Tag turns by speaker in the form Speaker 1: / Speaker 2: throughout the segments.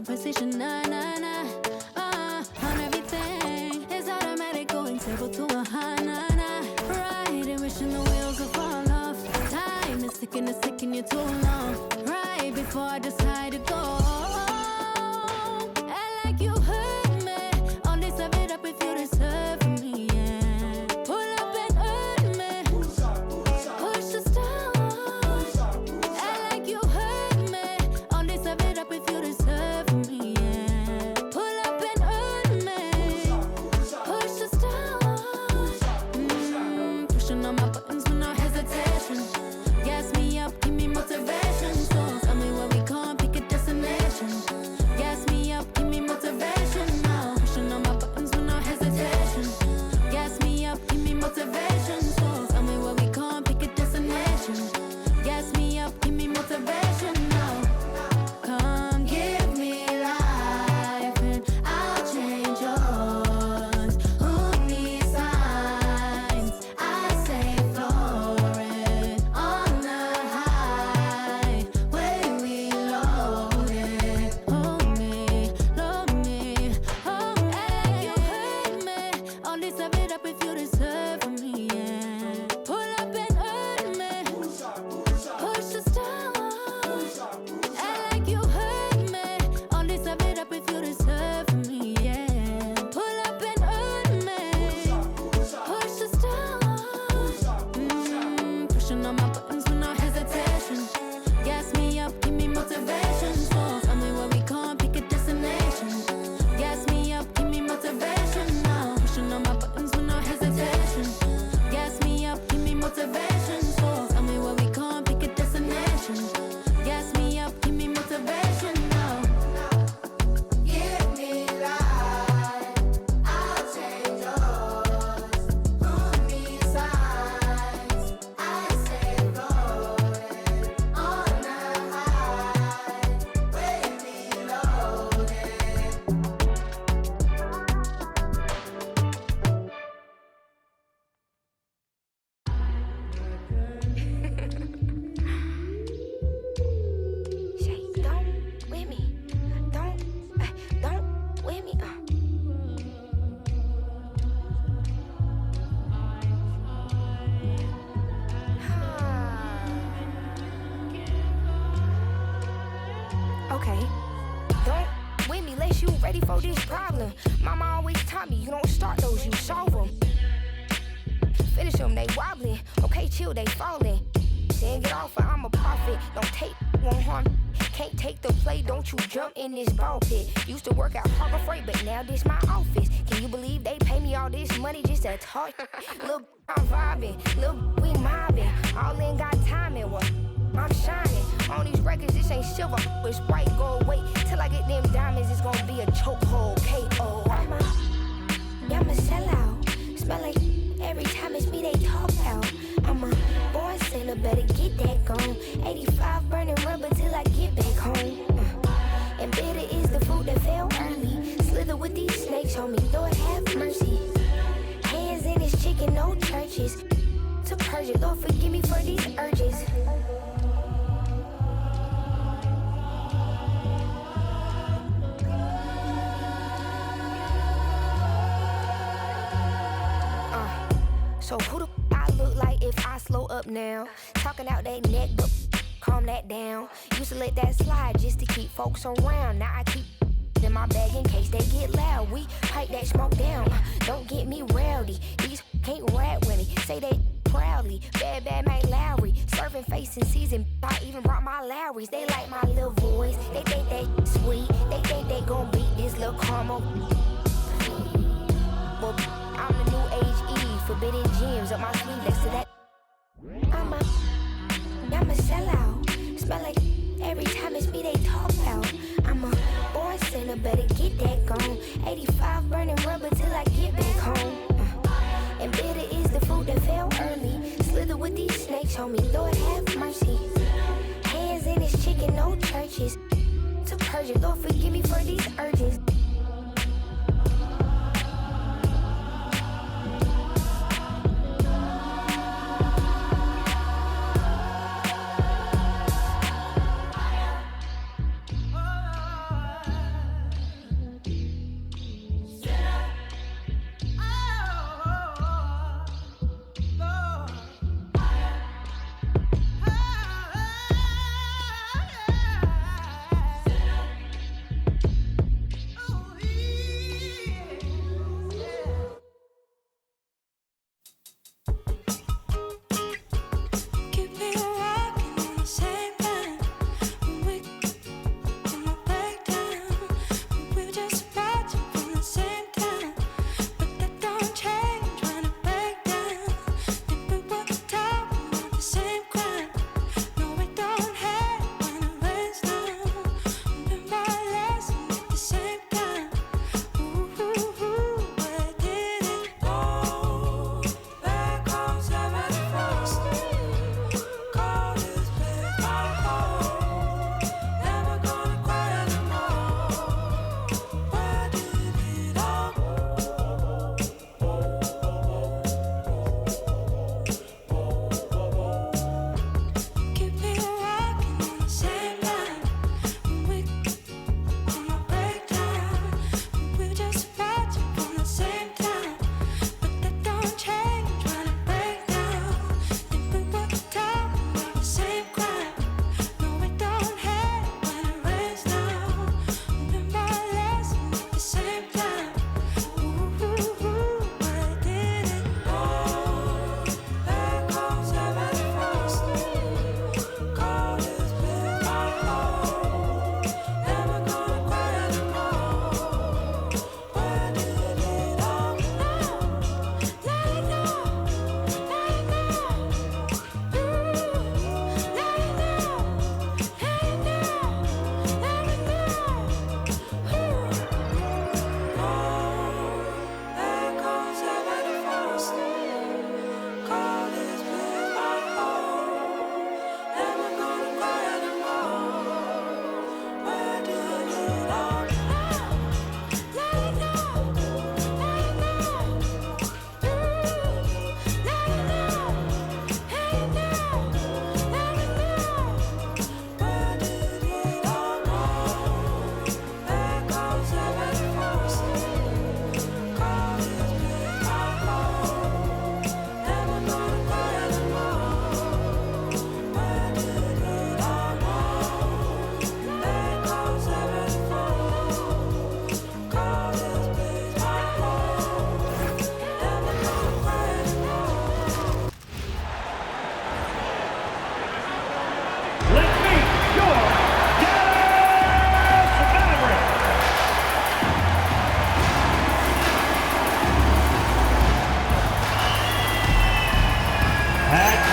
Speaker 1: Precision, nah, nah, nah. On everything is automatic, going table to a high, nah, nah. Right, and wishing the wheels will fall off. Time is ticking you too long. Right before I decide to go. Act like you hurt me. Only serve it up if you deserve me, yeah. Pull up and hurt me. Push the stars. Act like you hurt me. Only serve it up if you deserve me, yeah. Pull up and hurt me. Push the stars. Pushing on my buttons with no hesitation. Gas me up, give me motivation. So tell me where we can't pick a destination. Gas me up, give me motivation now. Pushing on my buttons with no hesitation. Gas me up, give me motivation. So tell me where we can't pick a destination. Gas me up, give me motivation now. Come give me life and I'll change yours. Who needs signs? I say floating on the highway we loaded. Hold me, love me, hold me. You hurt me. Only serve it up if you deserve me, yeah. Pull up and hurt me. Push the stars. Act like you hurt me. Only serve it up if you deserve me, yeah. Pull up and hurt me. Push the stars. Pushing on my buttons with no hesitation. Gas me up, give me motivation. So tell me where we can't pick a destination. Gas me up, give me motivation now. Pushing on my buttons with no hesitation. Gas me up, give me motivation. So tell me where we can't pick a destination. Gas me up, give me motivation now. Give me life, I'll change yours. Who needs signs? I say floating on the highway we loaded.
Speaker 2: Shay, don't with me. Don't with me. Okay. Don't with me, unless you ready for this problem. Mama always taught me, you don't start those, you solve them. Finish them, they wobbling. Okay, chill, they falling. Then get off, or I'm a prophet. Don't take, won't harm. Can't take the play, don't you jump in this ball pit. Used to work out Harbor Freight, but now this my office. Can you believe they pay me all this money just to talk? Look, I'm vibing, look, we mobbing. All in got timing, what? I'm shining. On these records, this ain't silver, but Sprite go away. Till I get them diamonds, it's gonna be a chokehold, K.O. I'm a sellout. Smell like every time it's me they talk out. I'm a born sinner, better get that gone. 85 burning rubber till I get back home. And bitter is the fruit that fell early. Slither with these snakes on me, Lord have mercy. Hands in his chicken, no churches. To purge it, Lord forgive me for these urges. So who the I look like if I slow up now? Talking out that neck, but calm that down. Used to let that slide just to keep folks around. Now I keep in my bag in case they get loud. We pipe that smoke down. Don't get me rowdy. These can't rap with me. Say they proudly. Bad Mike Lowry. Surfing facing season. I even brought my Lowrys. They like my little voice. They think they sweet. They think they gon' beat this little caramel. Well, I'm the new age Eve. Forbidden gems up my sleeve next to that. I'm a sellout. Smell like every time it's me they talk out. I'm a born sinner, better get that gone. 85 burning rubber till I get back home. And bitter is the fruit that fell early. Slither with these snakes on me, Lord have mercy. Hands in his chicken, no churches. To purge it, Lord forgive me for these urges.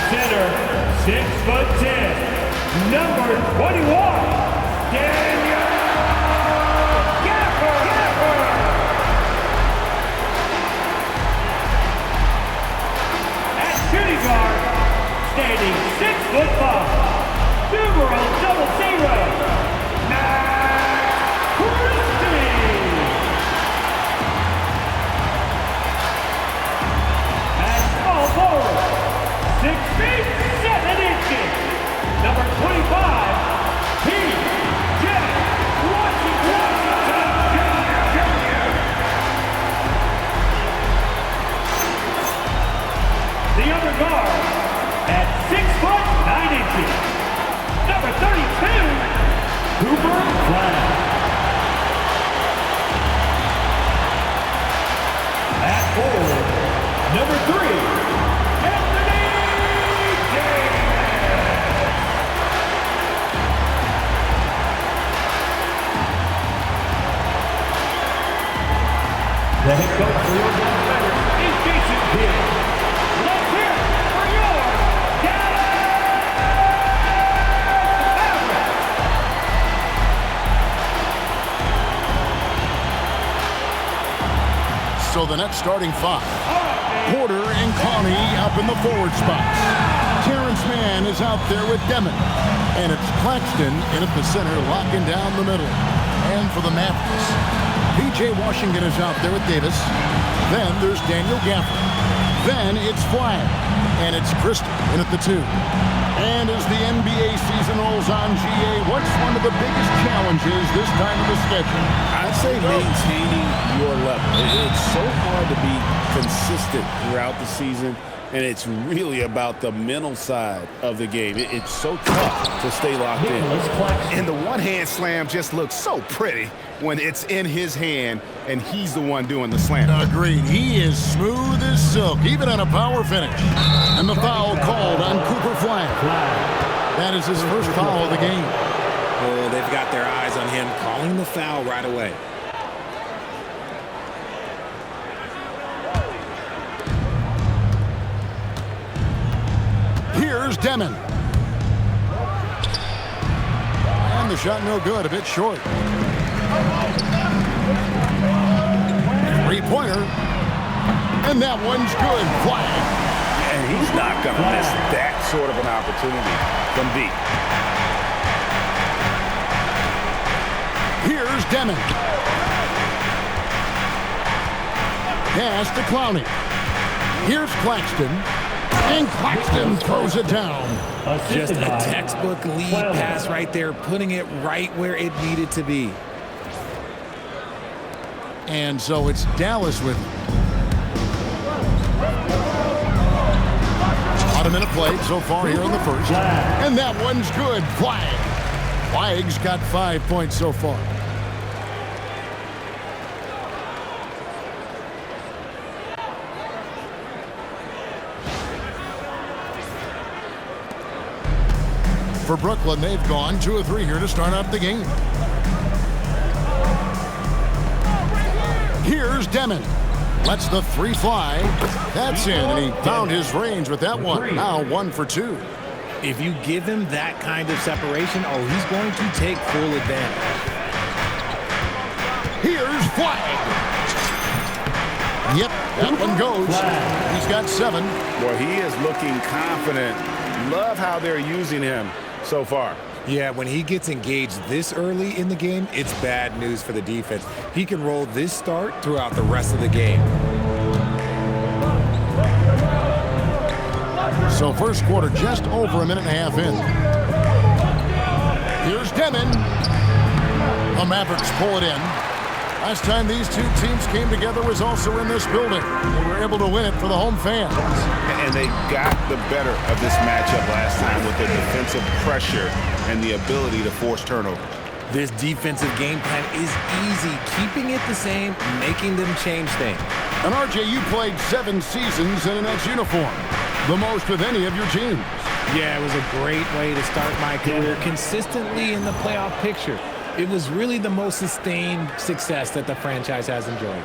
Speaker 3: Center, 6'10", number 21, Daniel Gaffer. At shooting guard, standing 6'5", numero 00, Matt Christie. At small forward, 6 feet, 7 inches. Number 25, P.J. Washington Jr. The other guard at 6'9", number 32, Cooper Flag. At forward, number 3, the head coach for your Mavericks is Jason Kidd. Let's hear it for your Dallas Mavericks.
Speaker 4: So the next starting five. Porter and Clowney up in the forward spots. Terrence Mann is out there with Demon. And it's Claxton in at the center, locking down the middle. And for the Mavericks, P.J. Washington is out there with Davis. Then there's Daniel Gaffer. Then it's Flag. And it's Christie in at the 2. And as the NBA season rolls on, GA, what's one of the biggest challenges this time of the schedule?
Speaker 5: I'd say maintaining your level. It's so hard to be consistent throughout the season, and it's really about the mental side of the game. It's so tough to stay locked in.
Speaker 6: And the one-hand slam just looks so pretty when it's in his hand and he's the one doing the slam.
Speaker 4: Agreed. He is smooth as silk, even on a power finish. And the foul called on Cooper Flag. That is his first foul of the game.
Speaker 5: Oh, they've got their eyes on him, calling the foul right away.
Speaker 4: Here's Demon. And the shot no good, a bit short. Three-pointer. And that one's good. Flag.
Speaker 6: And he's not going to miss that sort of an opportunity from deep.
Speaker 4: Here's Demon. Pass to Clowney. Here's Claxton. And Claxton throws it down.
Speaker 5: Just a textbook lead pass right there, putting it right where it needed to be.
Speaker 4: And so it's Dallas with it. About a minute played so far here in the first. And that one's good. Flag. Flag's got 5 points so far. For Brooklyn, they've gone 2 of 3 here to start out the game. Here's Demon. Lets the 3 fly. That's in, and he found his range with that one. Now 1 for 2.
Speaker 5: If you give him that kind of separation, oh, he's going to take full advantage.
Speaker 4: Here's Flag. Yep, that one goes. He's got 7.
Speaker 6: Boy, he is looking confident. Love how they're using him so far.
Speaker 7: Yeah, when he gets engaged this early in the game, it's bad news for the defense. He can roll this start throughout the rest of the game.
Speaker 4: So first quarter just over a minute and a half in. Here's Demon. The Mavericks pull it in. Last time these two teams came together was also in this building. They were able to win it for the home fans.
Speaker 6: And they got the better of this matchup last time with the defensive pressure and the ability to force turnovers.
Speaker 7: This defensive game plan is easy, keeping it the same, making them change things.
Speaker 4: And RJ, you played 7 seasons in a Nets uniform, the most of any of your teams.
Speaker 7: Yeah, it was a great way to start my career consistently in the playoff picture. It was really the most sustained success that the franchise has enjoyed.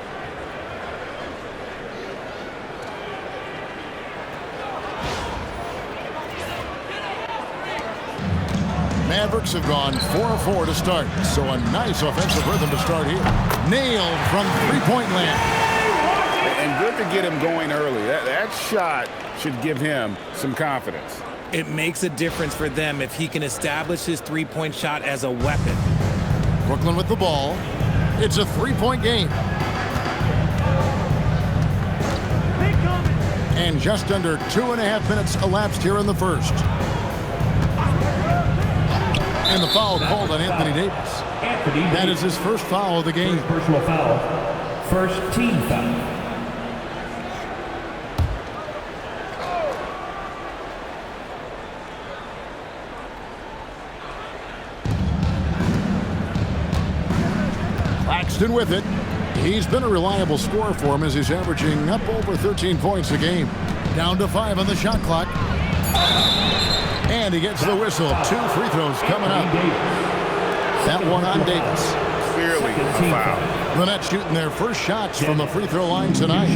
Speaker 4: Mavericks have gone 4 of 4 to start, so a nice offensive rhythm to start here. Nailed from three-point land.
Speaker 6: And good to get him going early. That shot should give him some confidence.
Speaker 7: It makes a difference for them if he can establish his three-point shot as a weapon.
Speaker 4: Brooklyn with the ball. It's a 3-point game. And just under 2.5 minutes elapsed here in the first. And the foul called on Anthony Davis. That is his first foul of the game.
Speaker 3: Personal foul. First team foul.
Speaker 4: Claxton with it. He's been a reliable scorer for him as he's averaging up over 13 points a game. Down to 5 on the shot clock. And he gets the whistle. 2 free throws coming up. That one on Davis.
Speaker 6: Clearly a foul.
Speaker 4: The Nets shooting their first shots from the free throw line tonight.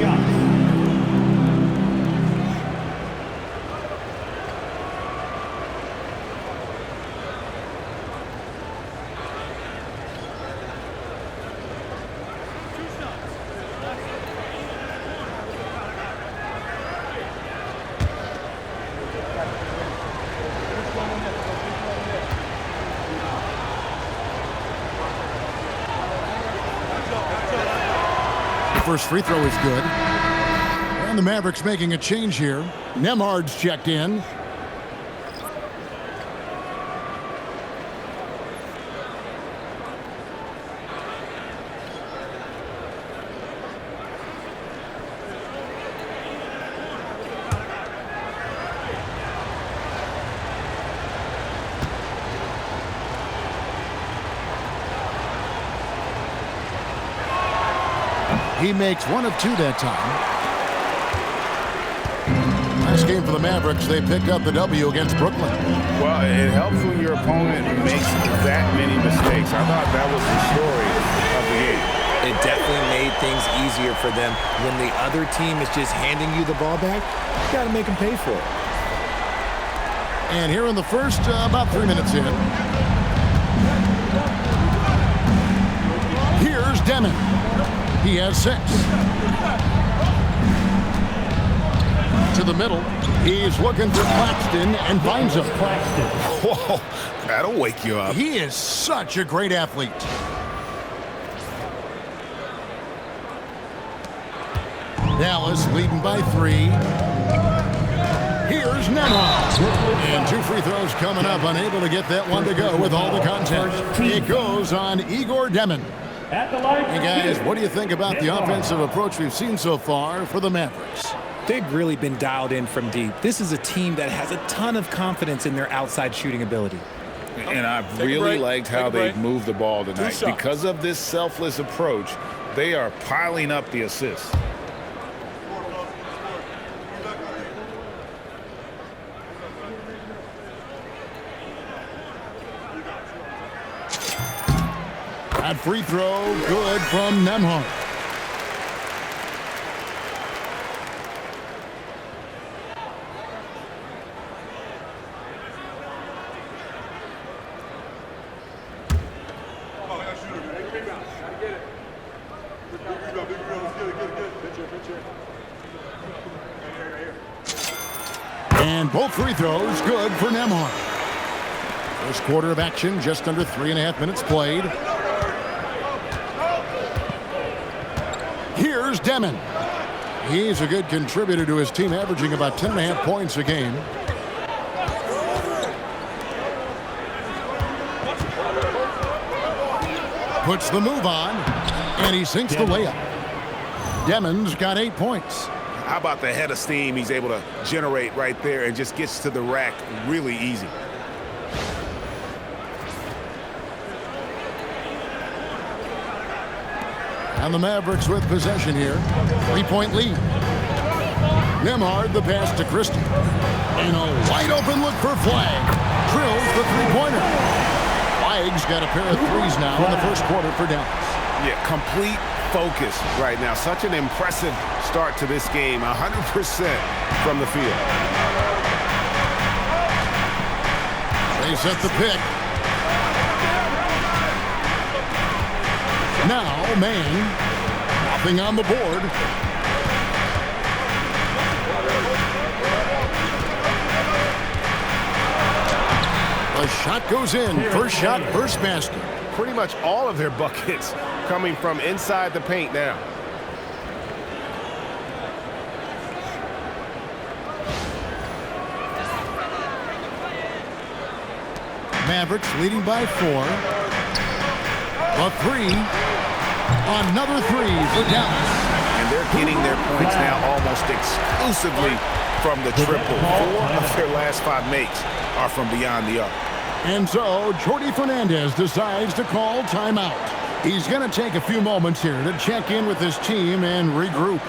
Speaker 4: First free throw is good. And the Mavericks making a change here. Nembhard's checked in. He makes 1 of 2 that time. Last game for the Mavericks, they picked up the W against Brooklyn.
Speaker 6: Well, it helps when your opponent makes that many mistakes. I thought that was the story of the game.
Speaker 7: It definitely made things easier for them. When the other team is just handing you the ball back, you got to make them pay for it.
Speaker 4: And here in the first, about 3 minutes in. Here's Demon. He has 6. To the middle. He's looking for Claxton and finds him.
Speaker 6: Whoa, that'll wake you up.
Speaker 4: He is such a great athlete. Dallas leading by 3. Here's Nembhard. And 2 free throws coming up. Unable to get that one to go with all the contact. It goes on Igor Demon. Hey guys, what do you think about the offensive approach we've seen so far for the Mavericks?
Speaker 7: They've really been dialed in from deep. This is a team that has a ton of confidence in their outside shooting ability.
Speaker 6: And I've really liked how they've moved the ball tonight. Because of this selfless approach, they are piling up the assists.
Speaker 4: That free throw, good from Nembhard. And both free throws good for Nembhard. First quarter of action, just under 3.5 minutes played. Here's Demon. He's a good contributor to his team, averaging about 10.5 points a game. Puts the move on, and he sinks the layup. Demon's got 8 points.
Speaker 5: How about the head of steam he's able to generate right there and just gets to the rack really easy.
Speaker 4: And the Mavericks with possession here. 3-point lead. Nemhard the pass to Christie. And a wide open look for Flag. Drills the three-pointer. Flag's got a pair of threes now in the first quarter for Dallas.
Speaker 5: Yeah, complete focus right now. Such an impressive start to this game. 100% from the field.
Speaker 4: They set the pick. Now, Maine, nothing on the board. The shot goes in. First shot, first basket.
Speaker 5: Pretty much all of their buckets coming from inside the paint now.
Speaker 4: Mavericks leading by 4. A three. Another three for Dallas.
Speaker 5: And they're getting their points now almost exclusively from the triple. 4 of their last 5 makes are from beyond the arc.
Speaker 4: And so Jordi Fernandez decides to call timeout. He's going to take a few moments here to check in with his team and regroup.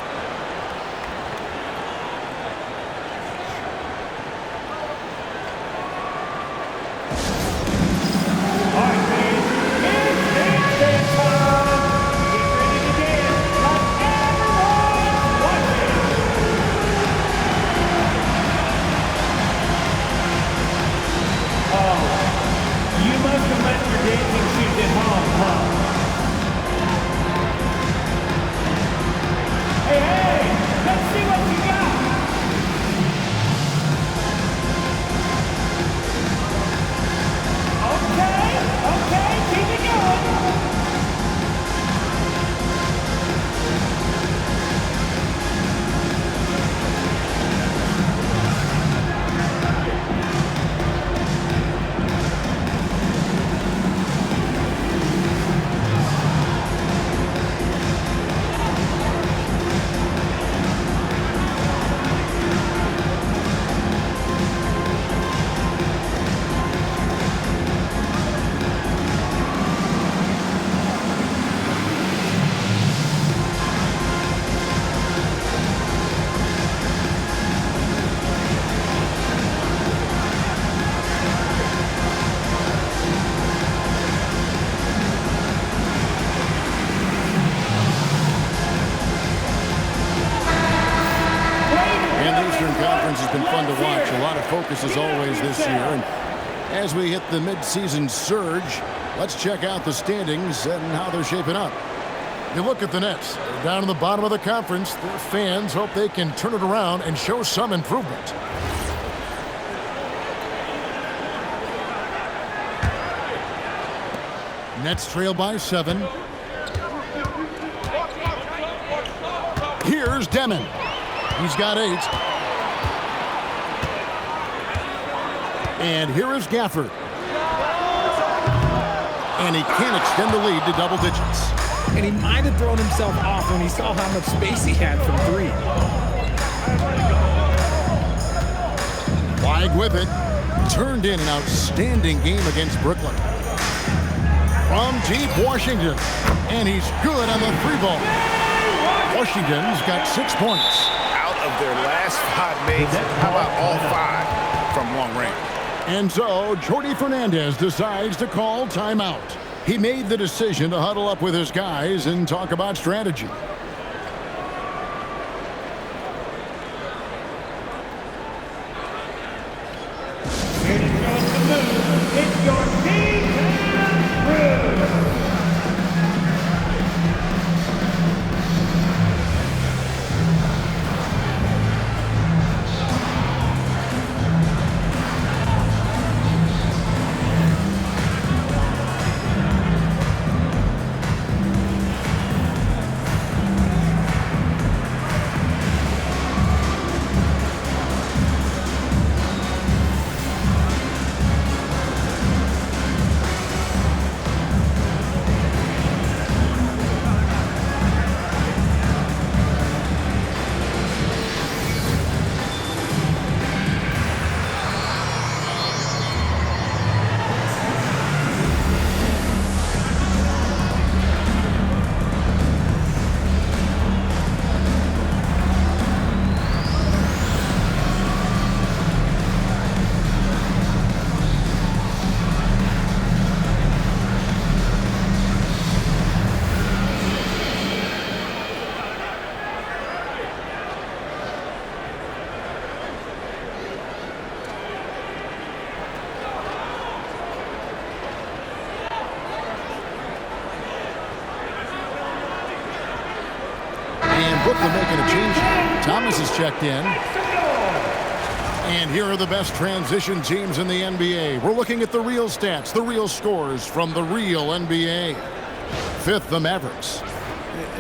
Speaker 4: Has been fun to watch. A lot of focus as always this year. And as we hit the mid-season surge, let's check out the standings and how they're shaping up. You look at the Nets. They're down in the bottom of the conference. Their fans hope they can turn it around and show some improvement. Nets trail by 7. Here's Demon. He's got 8. And here is Gafford. And he can't extend the lead to double digits.
Speaker 7: And he might have thrown himself off when he saw how much space he had from 3.
Speaker 4: Flag with it. Turned in an outstanding game against Brooklyn. From deep, Washington. And he's good on the 3-ball. Washington's got 6 points.
Speaker 5: Out of their last 5 makes, how about all 5 from long range?
Speaker 4: And so Jordi Fernandez decides to call timeout. He made the decision to huddle up with his guys and talk about strategy.
Speaker 3: It's your team move.
Speaker 4: And Brooklyn making a change. Thomas is checked in. And here are the best transition teams in the NBA. We're looking at the real stats, the real scores from the real NBA. Fifth, the Mavericks.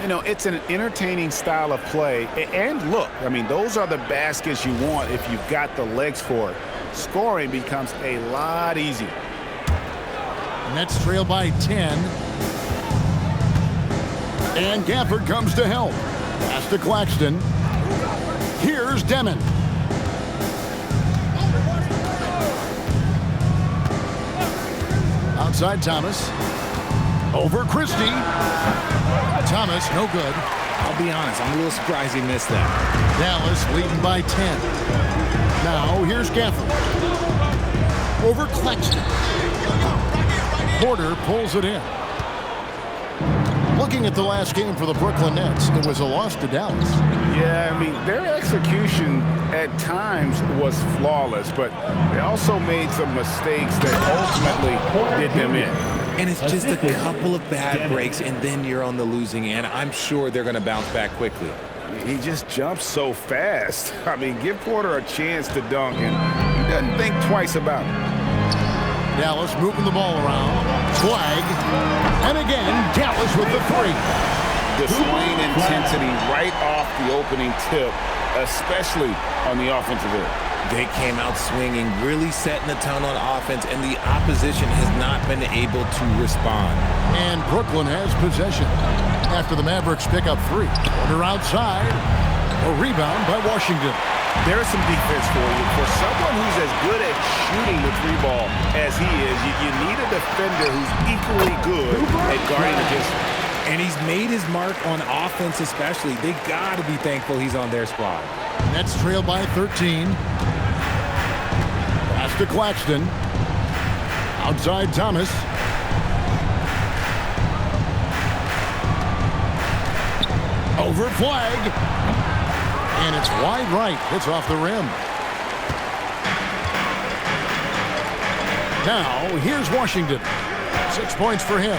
Speaker 5: You know, it's an entertaining style of play. And look, I mean, those are the baskets you want if you've got the legs for it. Scoring becomes a lot easier.
Speaker 4: Nets trail by 10. And Gafford comes to help. Pass to Claxton. Here's Demon. Outside Thomas. Over Christie. Thomas, no good.
Speaker 7: I'll be honest, I'm a little surprised he missed that.
Speaker 4: Dallas leading by 10. Now here's Gafford. Over Claxton. Porter pulls it in. Looking at the last game for the Brooklyn Nets, it was a loss to Dallas.
Speaker 5: Yeah, I mean, their execution at times was flawless, but they also made some mistakes that ultimately did them in.
Speaker 7: And it's just a couple of bad breaks, and then you're on the losing end. I'm sure they're going to bounce back quickly.
Speaker 5: He just jumps so fast. I mean, give Porter a chance to dunk, and he doesn't think twice about it.
Speaker 4: Dallas moving the ball around. Flag. And again, Dallas with the three.
Speaker 5: Displaying intensity right off the opening tip, especially on the offensive end.
Speaker 7: They came out swinging, really setting the tone on offense, and the opposition has not been able to respond.
Speaker 4: And Brooklyn has possession after the Mavericks pick up three. Porter outside. A rebound by Washington.
Speaker 5: There's some defense for you. For someone who's as good at shooting the three ball as he is, you need a defender who's equally good at guarding against him.
Speaker 7: And he's made his mark on offense especially. They got to be thankful he's on their squad.
Speaker 4: Nets trail by 13. Pass to Claxton. Outside Thomas. Over flag. And it's wide right. It's off the rim. Now, here's Washington. 6 points for him.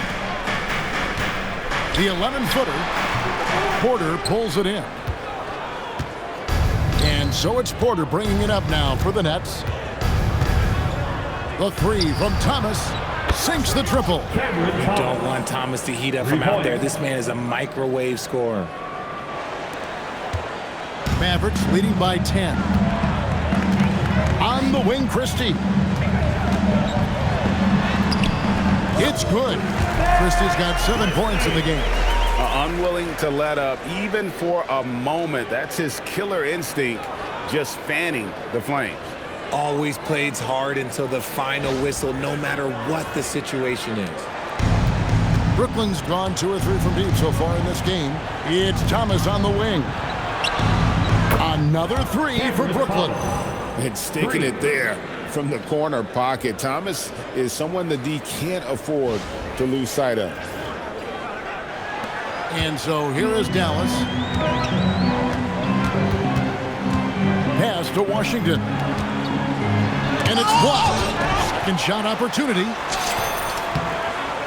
Speaker 4: The 11-footer. Porter pulls it in. And so it's Porter bringing it up now for the Nets. The three from Thomas sinks the triple.
Speaker 7: You don't want Thomas to heat up from out there. This man is a microwave scorer.
Speaker 4: Mavericks leading by 10. On the wing, Christie. It's good. Christie's got 7 points in the game.
Speaker 5: Unwilling to let up even for a moment. That's his killer instinct, just fanning the flames.
Speaker 7: Always plays hard until the final whistle, no matter what the situation is.
Speaker 4: Brooklyn's gone 2 or 3 from deep so far in this game. It's Thomas on the wing. Another three for Brooklyn.
Speaker 5: And sticking it there from the corner pocket. Thomas is someone the D can't afford to lose sight of.
Speaker 4: And so here is Dallas. Pass to Washington. And it's blocked. Second shot opportunity.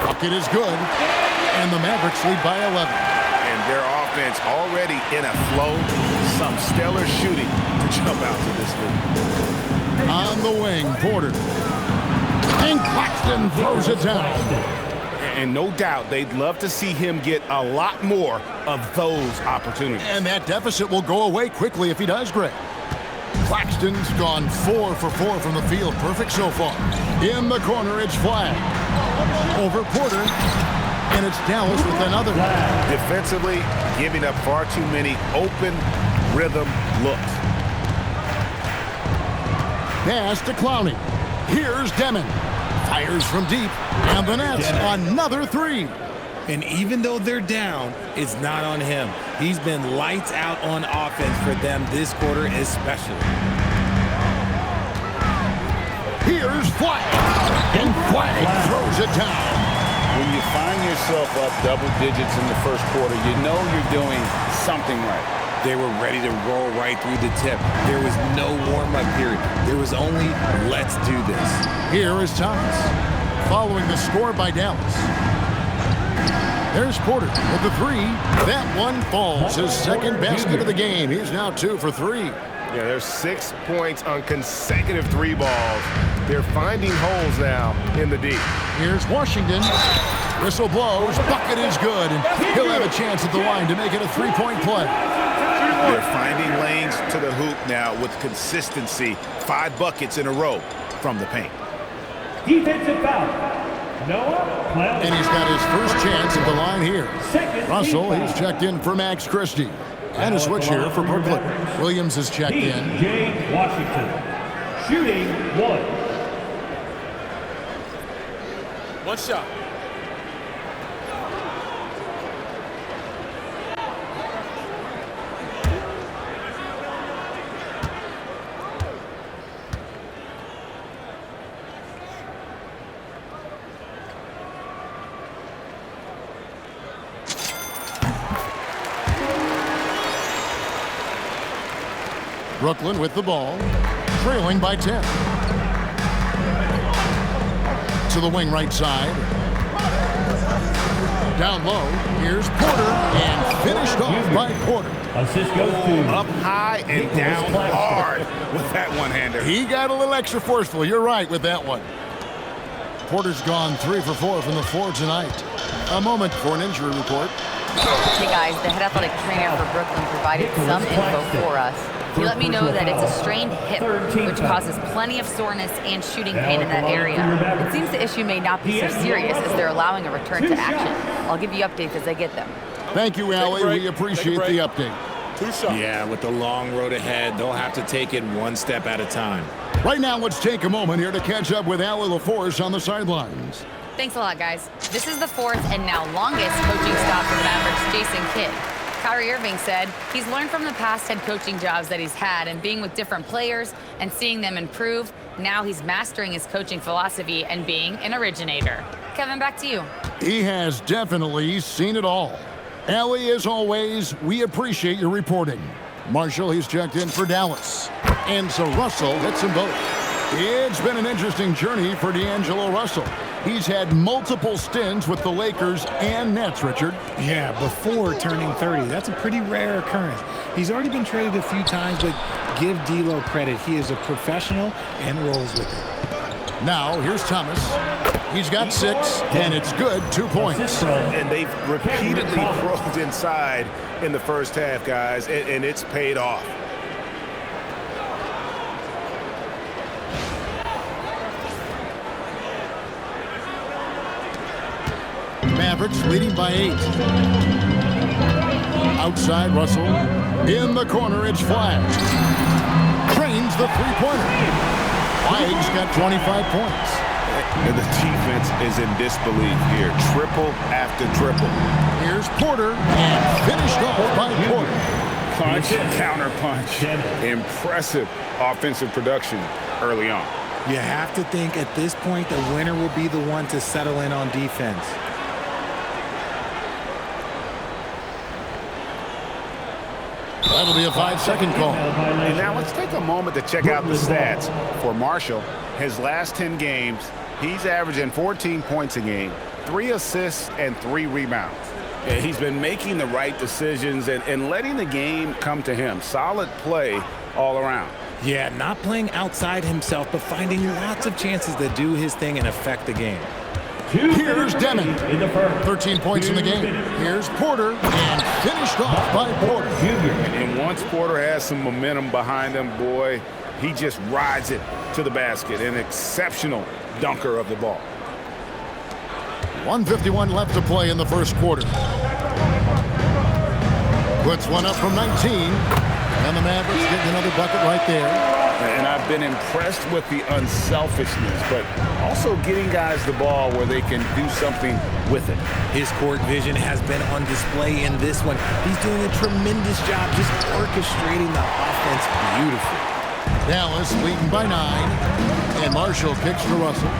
Speaker 4: Bucket is good. And the Mavericks lead by 11.
Speaker 5: And their offense already in a flow. Some stellar shooting to jump out to this lead.
Speaker 4: On the wing, Porter. And Claxton throws it down.
Speaker 5: And no doubt they'd love to see him get a lot more of those opportunities.
Speaker 4: And that deficit will go away quickly if he does, Greg. Claxton's gone 4 for 4 from the field. Perfect so far. In the corner, it's flag. Over Porter. And it's Dallas with another.
Speaker 5: Defensively, giving up far too many open rhythm looks.
Speaker 4: Pass to Clowney. Here's Demon. Fires from deep. And the Nets, another three.
Speaker 7: And even though they're down, it's not on him. He's been lights out on offense for them this quarter especially.
Speaker 4: Here's Flag. And Flag throws it down.
Speaker 5: When you find yourself up double digits in the first quarter, you know you're doing something right.
Speaker 7: They were ready to roll right through the tip. There was no warm-up period. There was only, let's do this.
Speaker 4: Here is Thomas, following the score by Dallas. There's Porter with the three. That one falls. His second basket of the game. He's now 2 for 3.
Speaker 8: Yeah, there's 6 points on consecutive 3 balls. They're finding holes now in the D.
Speaker 4: Here's Washington. Whistle blows. Bucket is good. And he'll have a chance at the line to make it a 3-point play.
Speaker 6: They're finding lanes to the hoop now with consistency. 5 buckets in a row from the paint.
Speaker 3: Defensive foul. Noah Clowney.
Speaker 4: And he's got his first chance at the line here. Russell, he's checked in for Max Christie. And a switch here for Brooklyn. Williams is checked in.
Speaker 3: P.J. Washington. Shooting 1.
Speaker 9: One shot.
Speaker 4: Brooklyn with the ball, trailing by 10. To the wing right side. Down low, here's Porter, and finished off by Porter.
Speaker 3: Assist goes to
Speaker 6: Up high and down hard with that one-hander.
Speaker 4: He got a little extra forceful. You're right with that one. Porter's gone 3 for 4 from the floor tonight. A moment for an injury report.
Speaker 10: Hey guys, the head athletic trainer for Brooklyn provided some info for us. He let me know that it's a strained hip, which causes plenty of soreness and shooting pain in that area. It seems the issue may not be so serious as they're allowing a return to action. I'll give you updates as I get them.
Speaker 4: Thank you, Allie. We appreciate the update.
Speaker 9: 2 shots.
Speaker 7: Yeah, with the long road ahead, they'll have to take it one step at a time.
Speaker 4: Right now, let's take a moment here to catch up with Allie LaForce on the sidelines.
Speaker 10: Thanks a lot, guys. This is the 4th and now longest coaching stop for the Mavericks' Jason Kidd. Kyrie Irving said he's learned from the past head coaching jobs that he's had and being with different players and seeing them improve. Now he's mastering his coaching philosophy and being an originator. Kevin, back to you.
Speaker 4: He has definitely seen it all. Allie, as always, we appreciate your reporting. Marshall, he's checked in for Dallas. And so Russell hits them both. It's been an interesting journey for D'Angelo Russell. He's had multiple stints with the Lakers and Nets, Richard.
Speaker 7: Yeah, before turning 30. That's a pretty rare occurrence. He's already been traded a few times, but give D'Lo credit. He is a professional and rolls with it.
Speaker 4: Now, here's Thomas. He's got 6, and it's good, 2 points.
Speaker 8: And they've repeatedly probed inside in the first half, guys, and it's paid off.
Speaker 4: Mavericks leading by 8. Outside, Russell. In the corner, it's Flash. Trains the three-pointer. Flash got 25 points.
Speaker 6: And the defense is in disbelief here. Triple after triple.
Speaker 4: Here's Porter, and finished off by Porter.
Speaker 6: Punch, counter punch. Impressive offensive production early on.
Speaker 7: You have to think at this point the winner will be the one to settle in on defense.
Speaker 4: That'll be a 5-second call.
Speaker 6: And now let's take a moment to check out the stats for Marshall. His last 10 games, he's averaging 14 points a game, 3 assists, and 3 rebounds. Yeah, he's been making the right decisions and letting the game come to him. Solid play all around.
Speaker 7: Yeah, not playing outside himself, but finding lots of chances to do his thing and affect the game.
Speaker 4: Here's Demon. 13 points in the game. Here's Porter, and finished off by Porter.
Speaker 6: And once Porter has some momentum behind him, boy, he just rides it to the basket. An exceptional dunker of the ball.
Speaker 4: 1:51 left to play in the first quarter. Puts one up from 19. And the Mavericks getting another bucket right there.
Speaker 6: And I've been impressed with the unselfishness, but also getting guys the ball where they can do something with it.
Speaker 7: His court vision has been on display in this one. He's doing a tremendous job just orchestrating the offense beautifully.
Speaker 4: Dallas leading by 9. And Marshall kicks to Russell.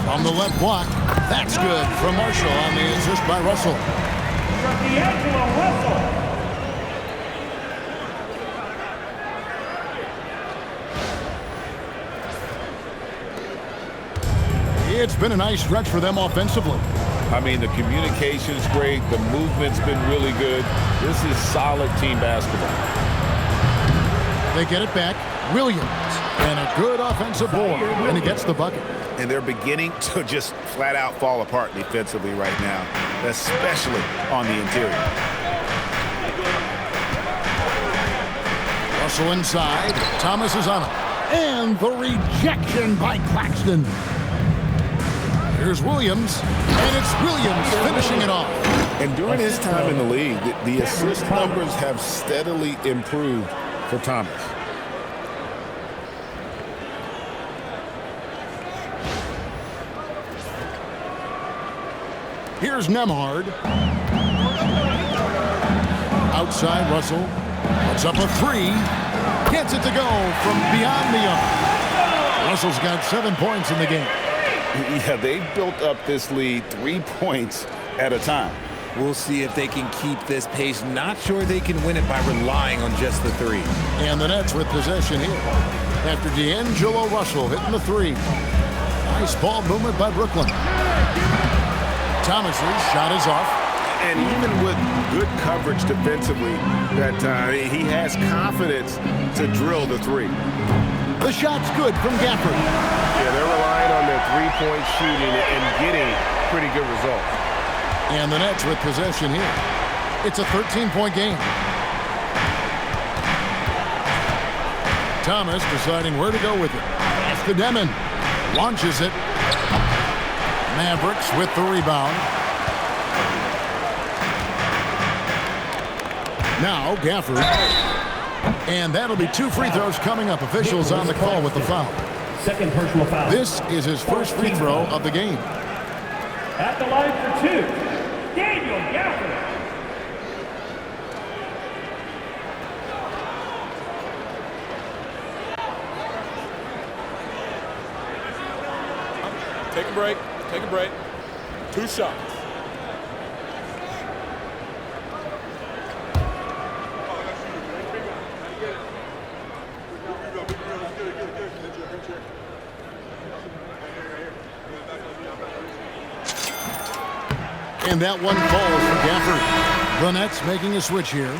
Speaker 4: From the left block. That's good from Marshall on the assist by Russell.
Speaker 3: D'Angelo Russell.
Speaker 4: It's been a nice stretch for them offensively.
Speaker 5: I mean, the communication's great. The movement's been really good. This is solid team basketball.
Speaker 4: They get it back. Williams. And a good offensive board. And he gets the bucket.
Speaker 6: And they're beginning to just flat out fall apart defensively right now, especially on the interior.
Speaker 4: Russell inside. Thomas is on it. And the rejection by Claxton. Here's Williams. And it's Williams finishing it off.
Speaker 5: And during his time in the league, the assist numbers have steadily improved for Thomas.
Speaker 4: Here's Nemhard. Outside, Russell. Puts up a three. Gets it to go from beyond the arc. Russell's got 7 points in the game.
Speaker 6: Yeah, they built up this lead 3 points at a time.
Speaker 11: We'll see if they can keep this pace. Not sure they can win it by relying on just the three.
Speaker 4: And the Nets with possession here. After D'Angelo Russell hitting the three. Nice ball movement by Brooklyn. Thomas's shot is off.
Speaker 8: And even with good coverage defensively that time, he has confidence to drill the three.
Speaker 4: The shot's good from Gafford.
Speaker 8: Yeah, they're relying on their three-point shooting and getting pretty good results.
Speaker 4: And the Nets with possession here. It's a 13-point game. Thomas deciding where to go with it. Pass to Demon. Launches it. Mavericks with the rebound. Now Gafford. And that'll be 2 free throws coming up. Officials on the call with the foul.
Speaker 3: Second personal foul.
Speaker 4: This is his first free throw of the game.
Speaker 3: At the line for 2, Daniel Gafford.
Speaker 9: Take a break. Take a break. 2 shots.
Speaker 4: And that one falls for Gafford. The Nets making a switch here.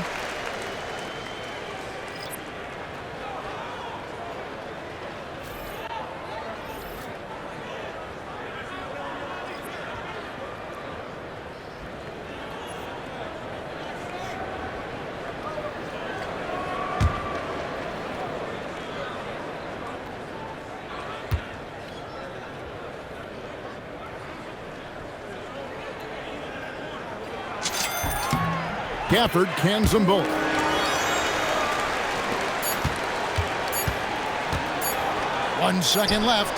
Speaker 4: Gafford cans them both. One second left.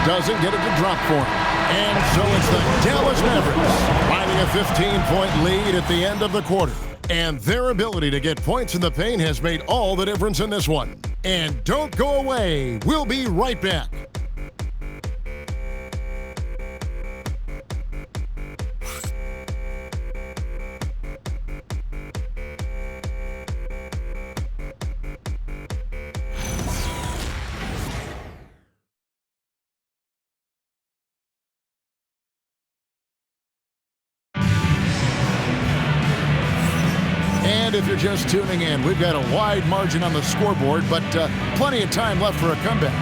Speaker 4: Doesn't get it to drop for him. And so it's the Dallas Mavericks finding a 15-point lead at the end of the quarter. And their ability to get points in the paint has made all the difference in this one. And don't go away. We'll be right back. And if you're just tuning in, we've got a wide margin on the scoreboard, but plenty of time left for a comeback.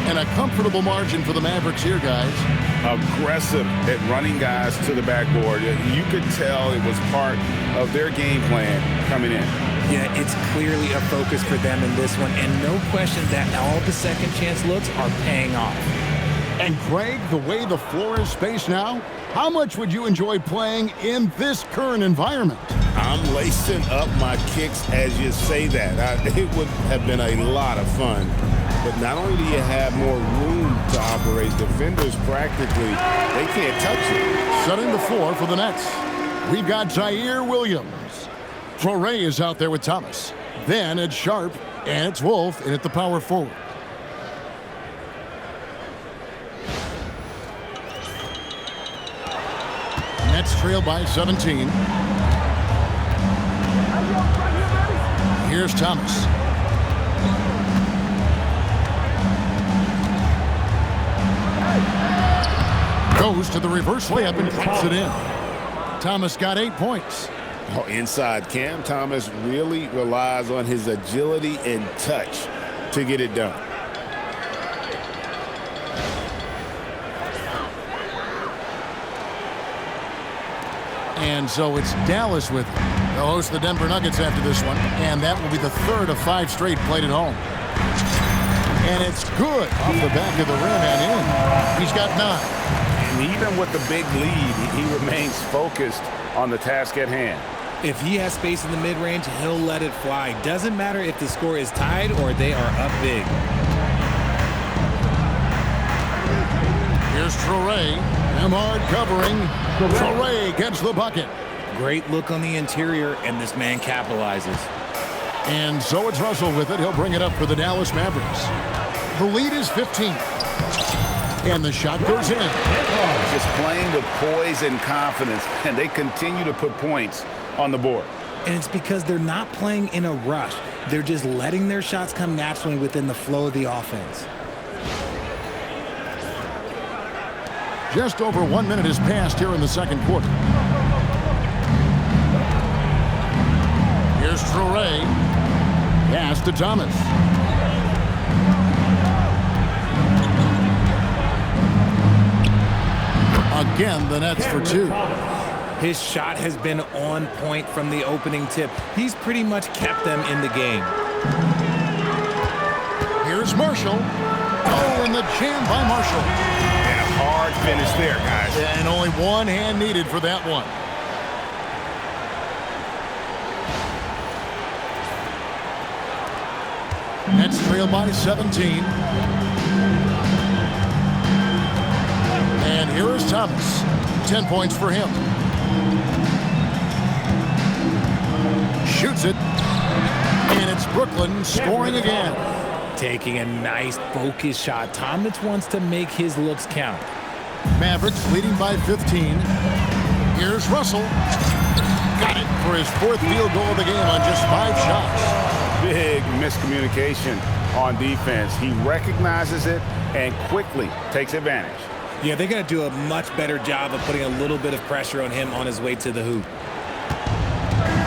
Speaker 4: And a comfortable margin for the Mavericks here, guys.
Speaker 6: Aggressive at running guys to the backboard. You could tell it was part of their game plan coming in.
Speaker 11: Yeah, it's clearly a focus for them in this one, and no question that all the second chance looks are paying off.
Speaker 4: And Craig, the way the floor is spaced now, how much would you enjoy playing in this current environment?
Speaker 5: I'm lacing up my kicks as you say that. It would have been a lot of fun. But not only do you have more room to operate, defenders practically, they can't touch it.
Speaker 4: Setting the floor for the Nets. We've got Zaire Williams. Fleury is out there with Thomas. Then it's Sharp, and it's Wolf, and at the power forward. Nets trail by 17. Here's Thomas. Goes to the reverse layup and puts it in. Thomas got 8 points.
Speaker 5: Oh, inside, Cam Thomas really relies on his agility and touch to get it done.
Speaker 4: And so it's Dallas with it. They'll host the Denver Nuggets after this one, and that will be the third of 5 straight played at home. And it's good off the back of the rim and in. He's got 9.
Speaker 6: And even with the big lead, he remains focused on the task at hand.
Speaker 11: If he has space in the mid-range, he'll let it fly. Doesn't matter if the score is tied or they are up big.
Speaker 4: Here's Traore. Emhard covering. Traore gets the bucket.
Speaker 11: Great look on the interior, and this man capitalizes.
Speaker 4: And so it's Russell with it. He'll bring it up for the Dallas Mavericks. The lead is 15. And the shot goes in.
Speaker 6: Just playing with poise and confidence, and they continue to put points on the board.
Speaker 11: And it's because they're not playing in a rush. They're just letting their shots come naturally within the flow of the offense.
Speaker 4: Just over 1 minute has passed here in the second quarter. Here's Traore. Pass to Thomas. Again, the Nets for 2.
Speaker 11: His shot has been on point from the opening tip. He's pretty much kept them in the game.
Speaker 4: Here's Marshall. Oh, and the jam by Marshall.
Speaker 6: And a hard finish there, guys.
Speaker 4: And only one hand needed for that one. Nets trail by 17. And here is Thomas. 10 points for him. Shoots it. And it's Brooklyn scoring again.
Speaker 11: Taking a nice focused shot. Thomas wants to make his looks count.
Speaker 4: Mavericks leading by 15. Here's Russell. Got it for his 4th field goal of the game on just 5 shots.
Speaker 6: Big miscommunication on defense. He recognizes it and quickly takes advantage.
Speaker 11: Yeah, they got to do a much better job of putting a little bit of pressure on him on his way to the hoop.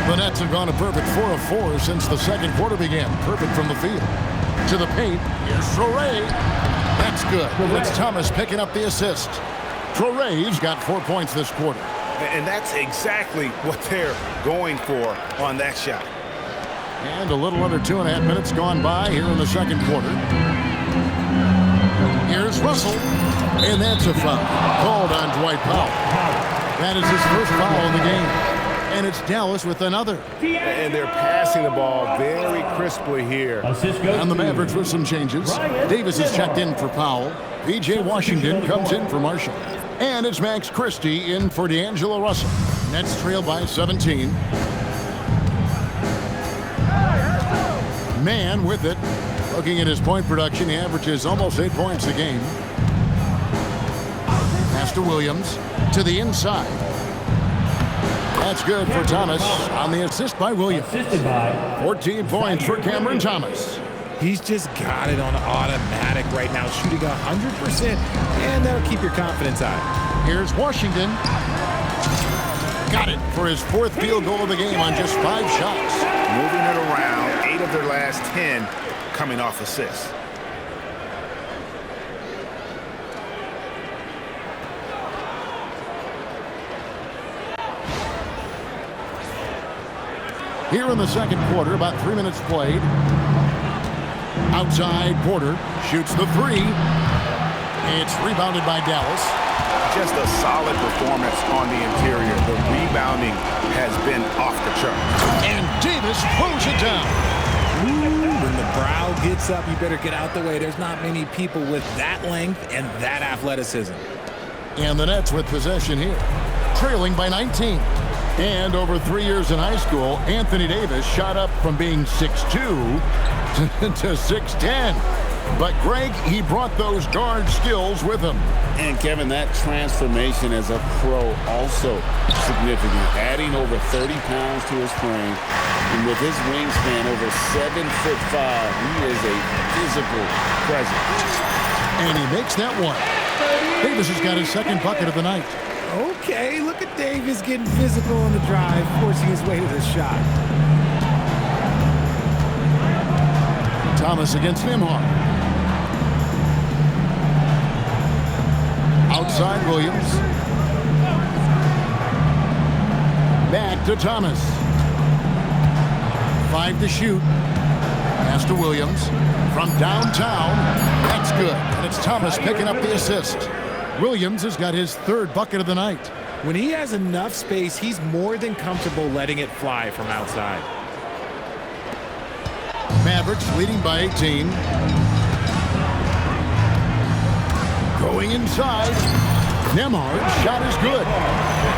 Speaker 4: The Nets have gone a perfect 4 of 4 since the second quarter began. Perfect from the field. To the paint. Here's Traore. That's good. It's Thomas picking up the assist. Traore's got 4 points this quarter.
Speaker 6: And that's exactly what they're going for on that shot.
Speaker 4: And a little under 2.5 minutes gone by here in the second quarter. Here's Russell. And that's a foul called on Dwight Powell. That is his first foul in the game. And it's Dallas with another.
Speaker 6: And they're passing the ball very crisply here.
Speaker 4: And the Mavericks with some changes. Davis is checked in for Powell. P.J. Washington comes in for Marshall. And it's Max Christie in for D'Angelo Russell. Nets trail by 17. Man with it. Looking at his point production, he averages almost 8 points a game. Pass to Williams. To the inside. That's good for Thomas on the assist by Williams. 14 points for Cameron Thomas.
Speaker 11: He's just got it on automatic right now, shooting 100%, and that'll keep your confidence high.
Speaker 4: Here's Washington. Got it for his 4th field goal of the game on just 5 shots.
Speaker 6: Moving it around, 8 of their last 10 coming off assists.
Speaker 4: Here in the second quarter, about 3 minutes played. Outside, Porter shoots the 3. It's rebounded by Dallas.
Speaker 6: Just a solid performance on the interior. The rebounding has been off the chart.
Speaker 4: And Davis throws it down.
Speaker 11: Ooh, when the brow gets up, you better get out the way. There's not many people with that length and that athleticism.
Speaker 4: And the Nets with possession here, trailing by 19. And over 3 years in high school, Anthony Davis shot up from being 6'2" to 6'10". But Greg, he brought those guard skills with him.
Speaker 5: And Kevin, that transformation as a pro also significant. Adding over 30 pounds to his frame. And with his wingspan over 7'5", he is a physical presence.
Speaker 4: And he makes that one. Davis has got his second bucket of the night.
Speaker 7: Okay, look at Davis getting physical on the drive, forcing his way to the shot.
Speaker 4: Thomas against Nembhard. Outside Williams. Back to Thomas. 5 to shoot. Pass to Williams. From downtown. That's good. And it's Thomas picking up the assist. Williams has got his third bucket of the night.
Speaker 11: When he has enough space, he's more than comfortable letting it fly from outside.
Speaker 4: Mavericks leading by 18. Going inside. Nembhard's shot is good.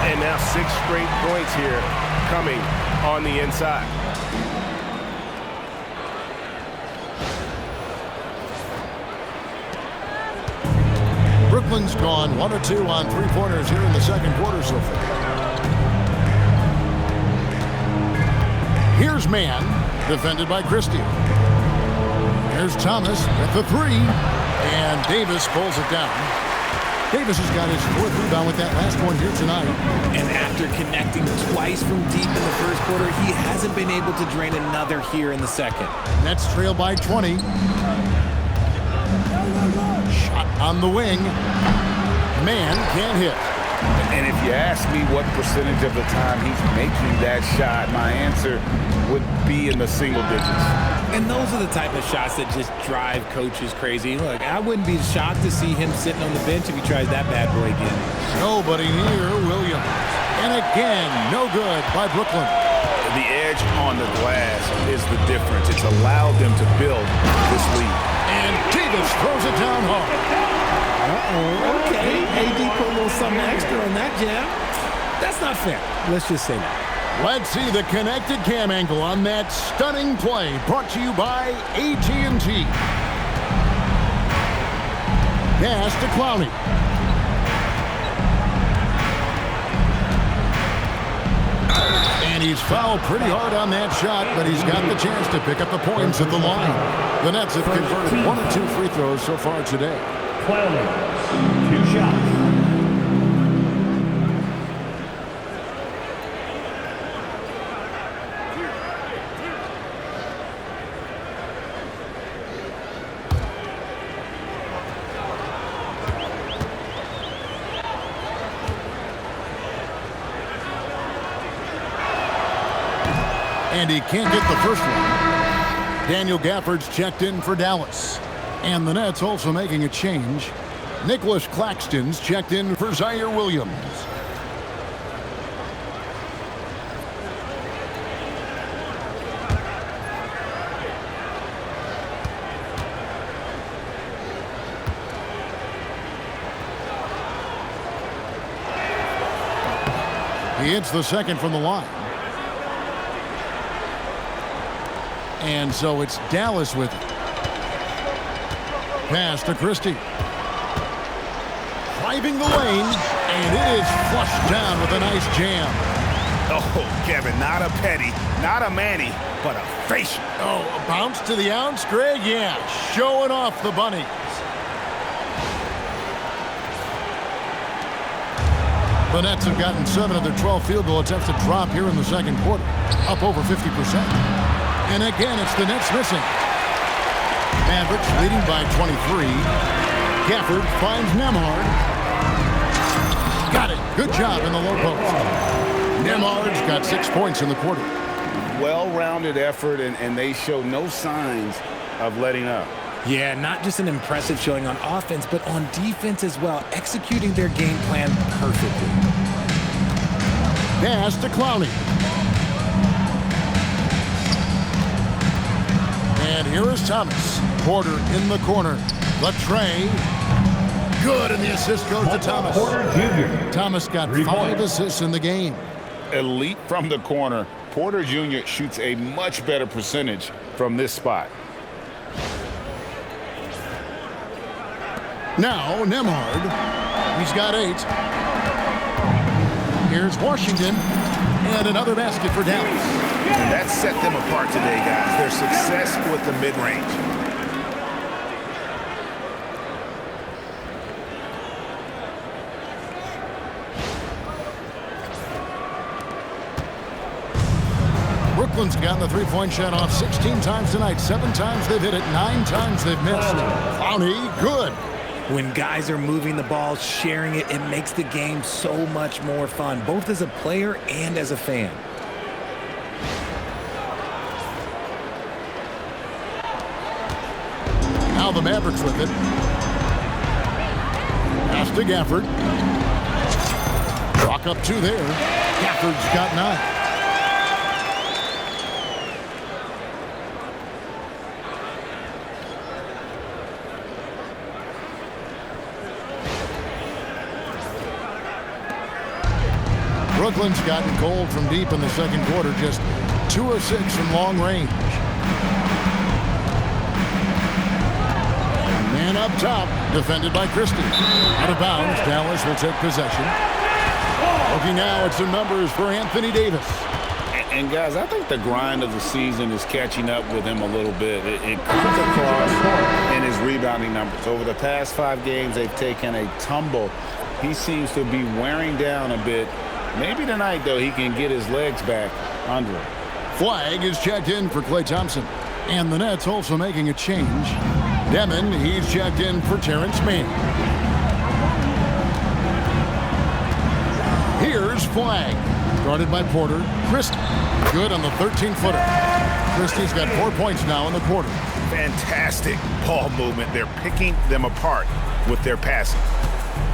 Speaker 8: And now 6 straight points here coming on the inside.
Speaker 4: Brooklyn's gone 1 or 2 on three-pointers here in the second quarter so far. Here's Mann, defended by Christie. Here's Thomas at the 3, and Davis pulls it down. Davis has got his 4th rebound with that last one here tonight.
Speaker 11: And after connecting twice from deep in the first quarter, he hasn't been able to drain another here in the second.
Speaker 4: Nets trail by 20. Shot on the wing. Mann can't hit.
Speaker 6: And if you ask me what percentage of the time he's making that shot, my answer would be in the single digits.
Speaker 11: And those are the type of shots that just drive coaches crazy. Look, I wouldn't be shocked to see him sitting on the bench if he tries that bad boy again.
Speaker 4: Nobody near Williams. And again, no good by Brooklyn.
Speaker 6: The edge on the glass is the difference. It's allowed them to build this lead.
Speaker 4: And Davis throws it down hard.
Speaker 7: Okay. AD put a little something extra on that jam. That's not fair. Let's just say that.
Speaker 4: Let's see the connected cam angle on that stunning play, brought to you by AT&T. Pass to Clowney. And he's fouled pretty hard on that shot, but he's got the chance to pick up the points at the line. The Nets have converted 1 or 2 free throws so far today.
Speaker 3: Clowney, 2 shots.
Speaker 4: And he can't get the first one. Daniel Gafford's checked in for Dallas. And the Nets also making a change. Nicholas Claxton's checked in for Zaire Williams. He hits the second from the line. And so it's Dallas with it. Pass to Christie. Driving the lane, and it is flushed down with a nice jam.
Speaker 6: Oh, Kevin, not a Petty, not a Manny, but a facial.
Speaker 4: Oh, a bounce to the ounce, Greg? Yeah, showing off the bunnies. The Nets have gotten 7 of their 12 field goal attempts to drop here in the second quarter, up over 50%. And again, it's the Nets missing. Mavericks leading by 23. Gafford finds Nembhard. Got it. Good job in the low post. Nembhard's got 6 points in the quarter.
Speaker 6: Well-rounded effort, and they show no signs of letting up.
Speaker 11: Yeah, not just an impressive showing on offense, but on defense as well, executing their game plan perfectly.
Speaker 4: Pass to Clowney. And here is Thomas. Porter in the corner. The tray. Good, and the assist goes to Thomas.
Speaker 3: Porter Jr.
Speaker 4: Thomas got 5 assists in the game.
Speaker 6: Elite from the corner. Porter Jr. shoots a much better percentage from this spot.
Speaker 4: Now, Nembhard. He's got 8. Here's Washington. And another basket for Dallas.
Speaker 6: And that set them apart today, guys. Their success with the mid-range.
Speaker 4: Brooklyn's gotten the three-point shot off 16 times tonight. 7 times they've hit it, 9 times they've missed. Clowney, good.
Speaker 11: When guys are moving the ball, sharing it, it makes the game so much more fun, both as a player and as a fan.
Speaker 4: Now the Mavericks with it. Pass to Gafford. Rock up 2 there. Gafford's got 9. Brooklyn's gotten cold from deep in the second quarter, just 2 of 6 from long range. Man up top, defended by Christie. Out of bounds, Dallas will take possession. Looking now at some numbers for Anthony Davis.
Speaker 6: And guys, I think the grind of the season is catching up with him a little bit. It comes across in his rebounding numbers. Over the past 5 games, they've taken a tumble. He seems to be wearing down a bit. Maybe tonight, though, he can get his legs back under him.
Speaker 4: Flag is checked in for Klay Thompson. And the Nets also making a change. Demon, he's checked in for Terrence Mann. Here's Flag. Guarded by Porter. Christie. Good on the 13-footer. Christie's got 4 points now in the quarter.
Speaker 6: Fantastic ball movement. They're picking them apart with their passing.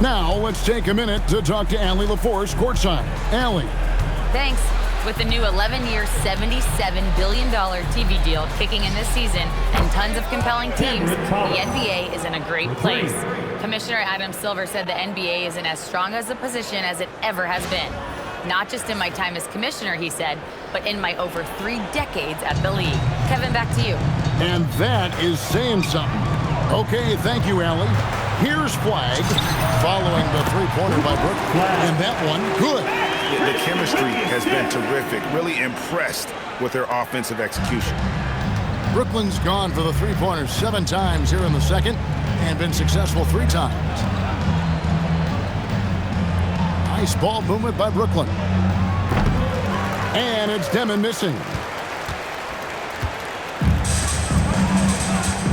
Speaker 4: Now, let's take a minute to talk to Allie LaForce courtside. Allie.
Speaker 10: Thanks. With the new 11-year, $77 billion TV deal kicking in this season and tons of compelling teams, the NBA is in a great place. Commissioner Adam Silver said the NBA is in as strong as a position as it ever has been. Not just in my time as commissioner, he said, but in my over 3 decades at the league. Kevin, back to you.
Speaker 4: And that is saying something. Okay, thank you, Allie. Here's Flag, following the three-pointer by Brooklyn. And that one, good.
Speaker 6: The chemistry has been terrific. Really impressed with their offensive execution.
Speaker 4: Brooklyn's gone for the three-pointers 7 times here in the second and been successful 3 times. Nice ball movement by Brooklyn. And it's Demon missing.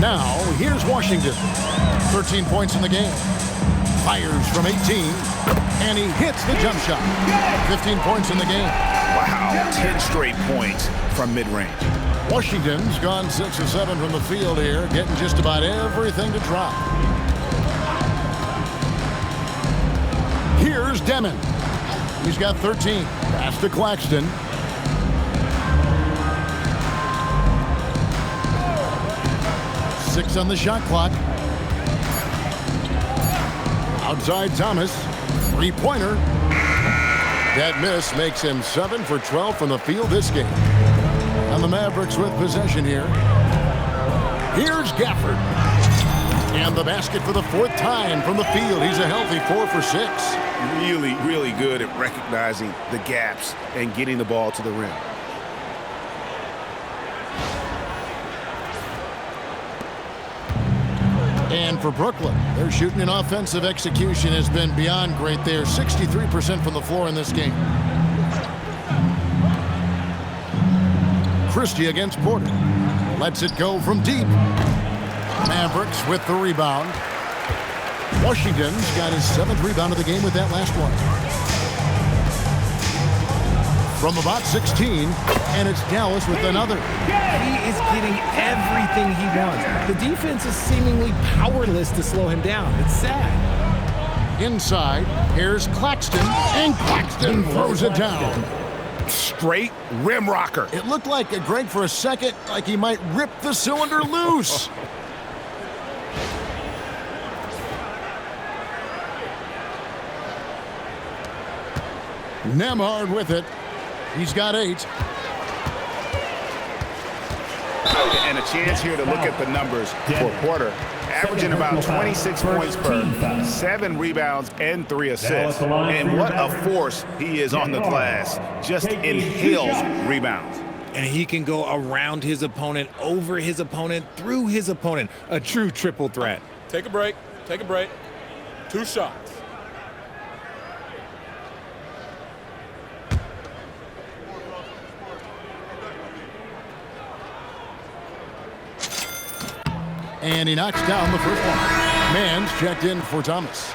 Speaker 4: Now, here's Washington. 13 points in the game. Fires from 18. And he hits the jump shot. 15 points in the game.
Speaker 6: Wow, 10 straight points from mid-range.
Speaker 4: Washington's gone 6 of 7 from the field here, getting just about everything to drop. Here's Demon. He's got 13. Pass to Claxton. Six on the shot clock. Outside Thomas. 3-pointer. That miss makes him 7 for 12 from the field this game. And the Mavericks with possession here. Here's Gafford. And the basket for the 4th time from the field. He's a healthy 4 for 6.
Speaker 6: Really, really good at recognizing the gaps and getting the ball to the rim.
Speaker 4: And for Brooklyn, their shooting and offensive execution has been beyond great. They're 63% from the floor in this game. Christie against Porter. Lets it go from deep. Mavericks with the rebound. Washington's got his 7th rebound of the game with that last one. From about 16, and it's Dallas with another.
Speaker 11: He is getting everything he wants. The defense is seemingly powerless to slow him down. It's sad.
Speaker 4: Inside, here's Claxton, and Claxton throws it down.
Speaker 6: Straight rim rocker.
Speaker 4: It looked like Greg for a second, like he might rip the cylinder loose. Nembhard with it. He's got 8.
Speaker 6: And a chance here to look at the numbers for Porter. Averaging about 26 points per, 7 rebounds, and 3 assists. And what a force he is on the glass. Just inhales rebounds.
Speaker 11: And he can go around his opponent, over his opponent, through his opponent. A true triple threat.
Speaker 9: Take a break. Take a break. 2 shots.
Speaker 4: And he knocks down the first one. Mann's checked in for Thomas.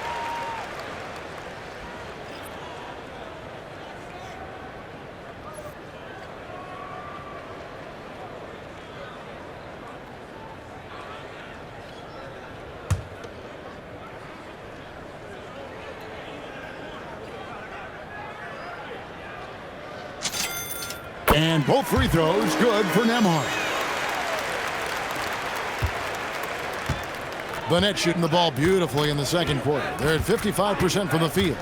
Speaker 4: And both free throws good for Nembhard. The Nets shooting the ball beautifully in the second quarter. They're at 55% from the field.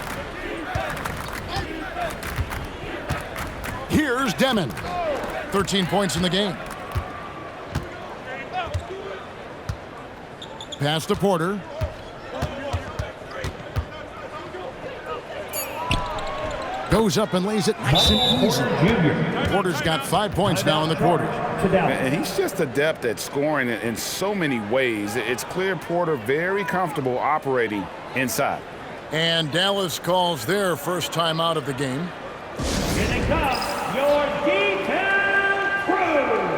Speaker 4: Here's Demon. 13 points in the game. Pass to Porter. Goes up and lays it nice and easy. Porter's got 5 points now in the quarter.
Speaker 6: And he's just adept at scoring in so many ways. It's clear Porter very comfortable operating inside.
Speaker 4: And Dallas calls their first time out of the game.
Speaker 3: Here they come, your D-Town crew.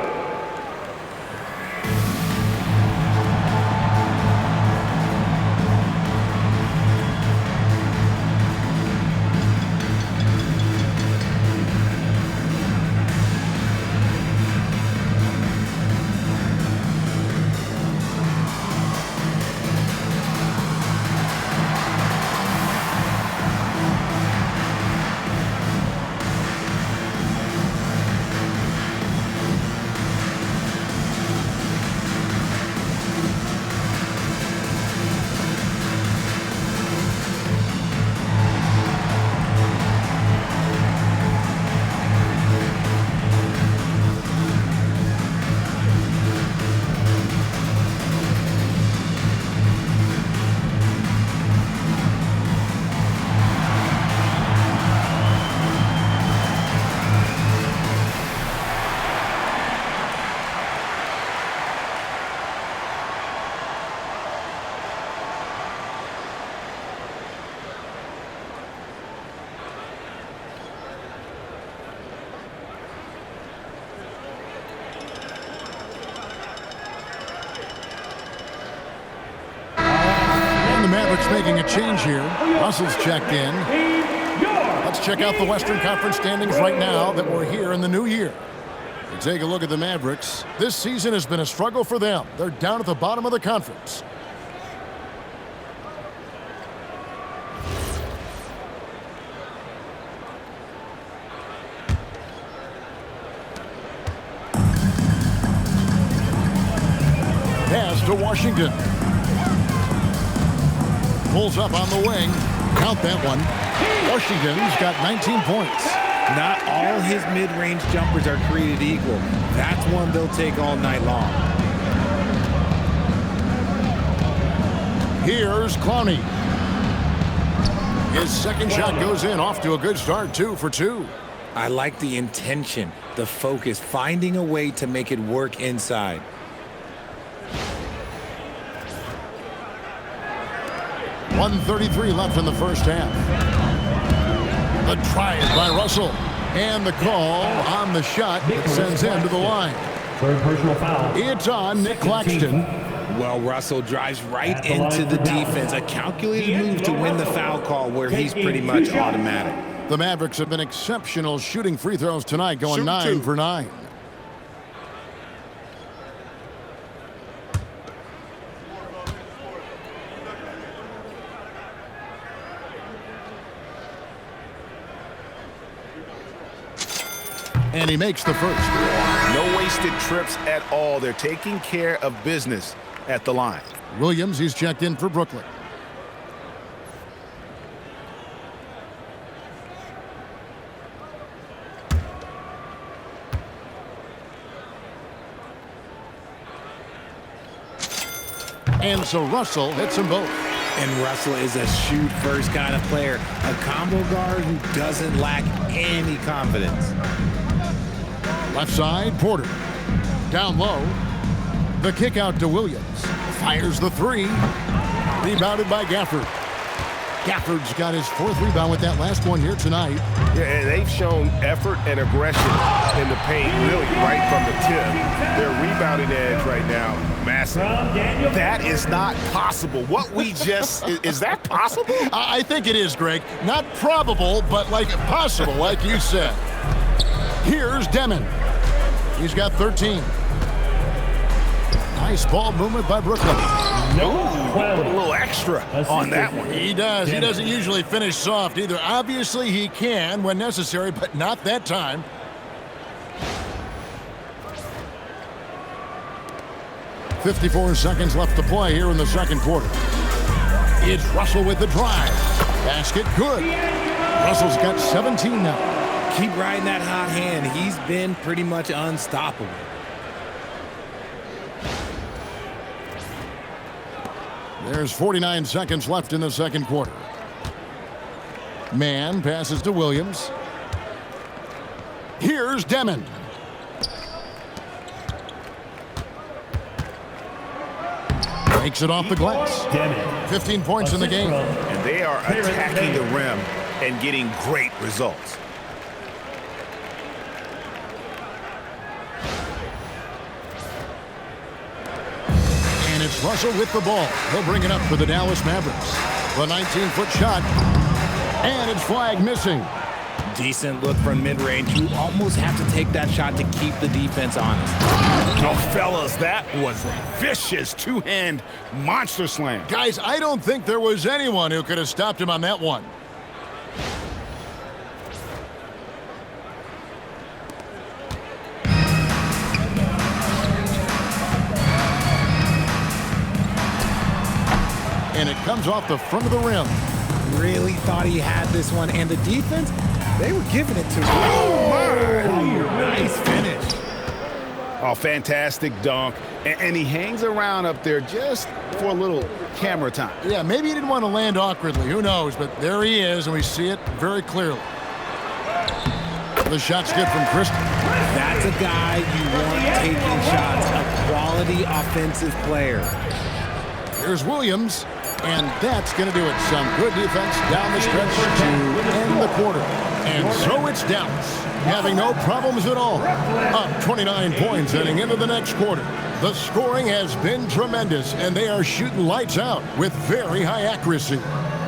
Speaker 4: The Mavericks making a change here. Russell's checked in. Let's check out the Western Conference standings right now that we're here in the new year. We take a look at the Mavericks. This season has been a struggle for them. They're down at the bottom of the conference. Pass to Washington. Pulls up on the wing. Count that one. Washington's got 19 points.
Speaker 11: Not all his mid-range jumpers are created equal. That's one they'll take all night long.
Speaker 4: Here's Clowney. His second shot goes in. Off to a good start. 2 for 2.
Speaker 11: I like the intention, the focus, finding a way to make it work inside. .133 left in the first half. The try by Russell. And the call on the shot that sends him to the line.
Speaker 3: Third personal foul.
Speaker 4: It's on Nick Claxton.
Speaker 11: Well, Russell drives right into the defense. A calculated move to win the foul call where he's pretty much automatic.
Speaker 4: The Mavericks have been exceptional shooting free throws tonight, going 9 for 9. And he makes the first.
Speaker 6: No wasted trips at all. They're taking care of business at the line.
Speaker 4: Williams, he's checked in for Brooklyn. And so Russell hits them both.
Speaker 11: And Russell is a shoot-first kind of player. A combo guard who doesn't lack any confidence.
Speaker 4: Left side, Porter. Down low. The kick out to Williams. Fires the three. Rebounded by Gafford.
Speaker 11: Gafford's got his 4th rebound with that last one here tonight.
Speaker 8: Yeah, and they've shown effort and aggression in the paint really right from the tip. Their rebounding edge right now, massive.
Speaker 6: That is not possible. What we just, is that possible?
Speaker 11: I think it is, Greg. Not probable, but like possible, like you said. Here's Demon. He's got 13. Nice ball movement by Brooklyn.
Speaker 6: Put a little extra on that one.
Speaker 11: He does. He doesn't usually finish soft either. Obviously, he can when necessary, but not that time. "54 seconds left to play here in the second quarter. It's Russell with the drive. Basket good. Russell's got 17 now.
Speaker 7: Keep riding that hot hand. He's been pretty much unstoppable.
Speaker 11: There's 49 seconds left in the second quarter. Mann passes to Williams. Here's Demon. Makes it off the glass. 15 points in the game.
Speaker 6: And they are attacking the rim and getting great results.
Speaker 11: And it's Russell with the ball. He'll bring it up for the Dallas Mavericks. The 19-foot shot. And it's flag missing.
Speaker 7: Decent look from mid-range. You almost have to take that shot to keep the defense honest.
Speaker 6: Oh, fellas, that was a vicious two-hand monster slam.
Speaker 11: Guys, I don't think there was anyone who could have stopped him on that one. And it comes off the front of the rim.
Speaker 7: Really thought he had this one, and the defense, they were giving it to him.
Speaker 6: Oh, my!
Speaker 7: Nice finish.
Speaker 6: Oh, fantastic dunk. And he hangs around up there just for a little camera time.
Speaker 11: Yeah, maybe he didn't want to land awkwardly. Who knows? But there he is, and we see it very clearly. The shot's good from Christie.
Speaker 7: That's a guy you want taking shots, a quality offensive player.
Speaker 11: Here's Williams, and that's going to do it. Some good defense down the stretch to end the quarter. And so it's Dallas, having no problems at all. Up 29 points heading into the next quarter. The scoring has been tremendous, and they are shooting lights out with very high accuracy.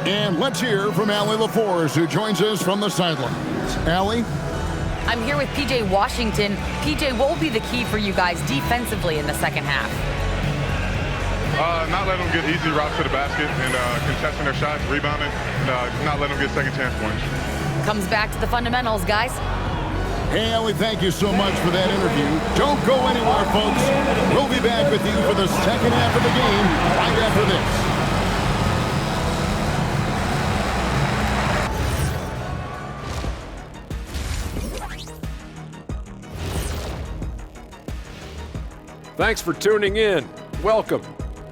Speaker 11: And let's hear from Allie LaForce, who joins us from the sidelines. Allie?
Speaker 10: I'm here with P.J. Washington. P.J., what will be the key for you guys defensively in the second half?
Speaker 12: Not letting them get easy routes to the basket and contesting their shots, rebounding, and not letting them get second chance points.
Speaker 10: Comes back to the fundamentals, guys.
Speaker 11: Hey, Allie, thank you so much for that interview. Don't go anywhere, folks. We'll be back with you for the second half of the game right after this.
Speaker 13: Thanks for tuning in. Welcome.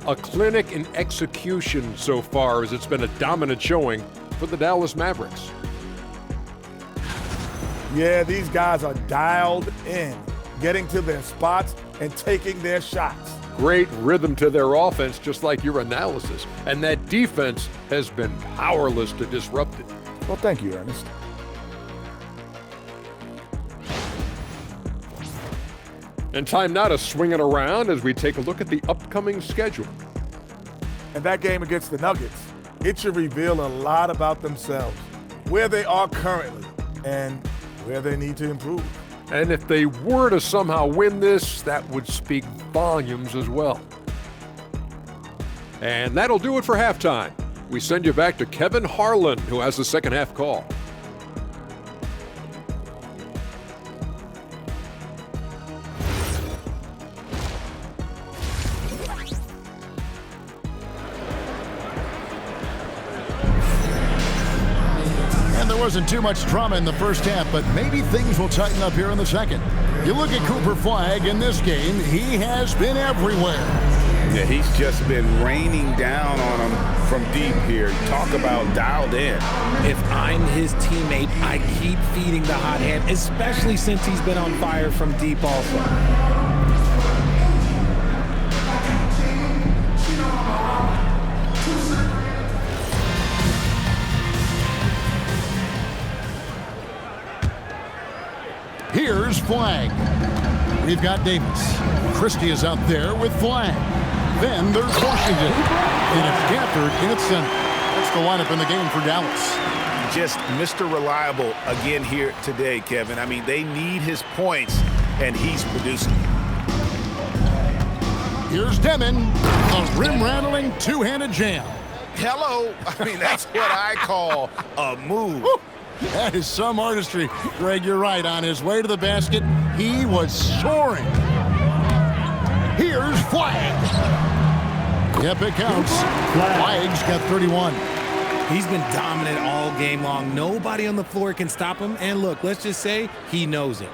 Speaker 13: A clinic in execution so far, as it's been a dominant showing for the Dallas Mavericks.
Speaker 14: Yeah, these guys are dialed in, getting to their spots and taking their shots.
Speaker 13: Great rhythm to their offense, just like your analysis. And that defense has been powerless to disrupt it.
Speaker 14: Well, thank you, Ernest.
Speaker 13: And time now to swing it around as we take a look at the upcoming schedule.
Speaker 14: And that game against the Nuggets, it should reveal a lot about themselves, where they are currently, and where they need to improve.
Speaker 13: And if they were to somehow win this, that would speak volumes as well. And that'll do it for halftime. We send you back to Kevin Harlan, who has the second half call.
Speaker 11: There wasn't too much drama in the first half, but maybe things will tighten up here in the second. You look at Cooper Flagg in this game, he has been everywhere.
Speaker 6: Yeah, he's just been raining down on him from deep here. Talk about dialed in.
Speaker 7: If I'm his teammate, I keep feeding the hot hand, especially since he's been on fire from deep also.
Speaker 11: Here's Flag. We've got Davis. Christie is out there with Flag. Then there's Washington. And it's Gafford in its center. That's the lineup in the game for Dallas.
Speaker 6: Just Mr. Reliable again here today, Kevin. I mean, they need his points, and he's producing.
Speaker 11: Here's Demon, a rim-rattling two-handed jam.
Speaker 6: Hello. I mean, that's what I call a move.
Speaker 11: Woo. That is some artistry. Greg, you're right. On his way to the basket, he was soaring. Here's Flag. Yep, it counts. Flag's got 31.
Speaker 7: He's been dominant all game long. Nobody on the floor can stop him. And look, let's just say he knows it.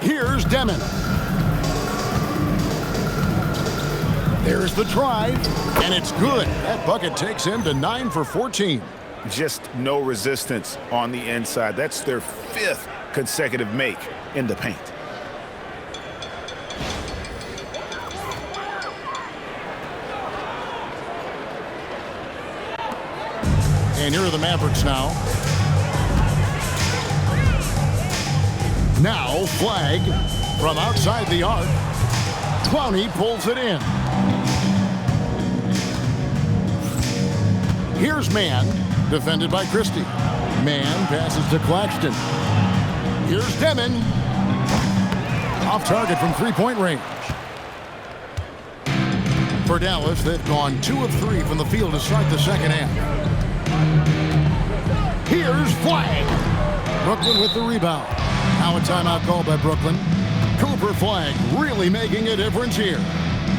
Speaker 11: Here's Demon. There's the drive, and it's good. That bucket takes him to 9 for 14.
Speaker 6: Just no resistance on the inside. That's their 5th consecutive make in the paint.
Speaker 11: And here are the Mavericks now. Now Flag from outside the arc. Clowney pulls it in. Here's Mann, defended by Christie. Mann passes to Claxton. Here's Demon. Off target from three-point range. For Dallas, they've gone 2 of 3 from the field to start the second half. Here's Flag. Brooklyn with the rebound. Now a timeout called by Brooklyn. Cooper Flag really making a difference here.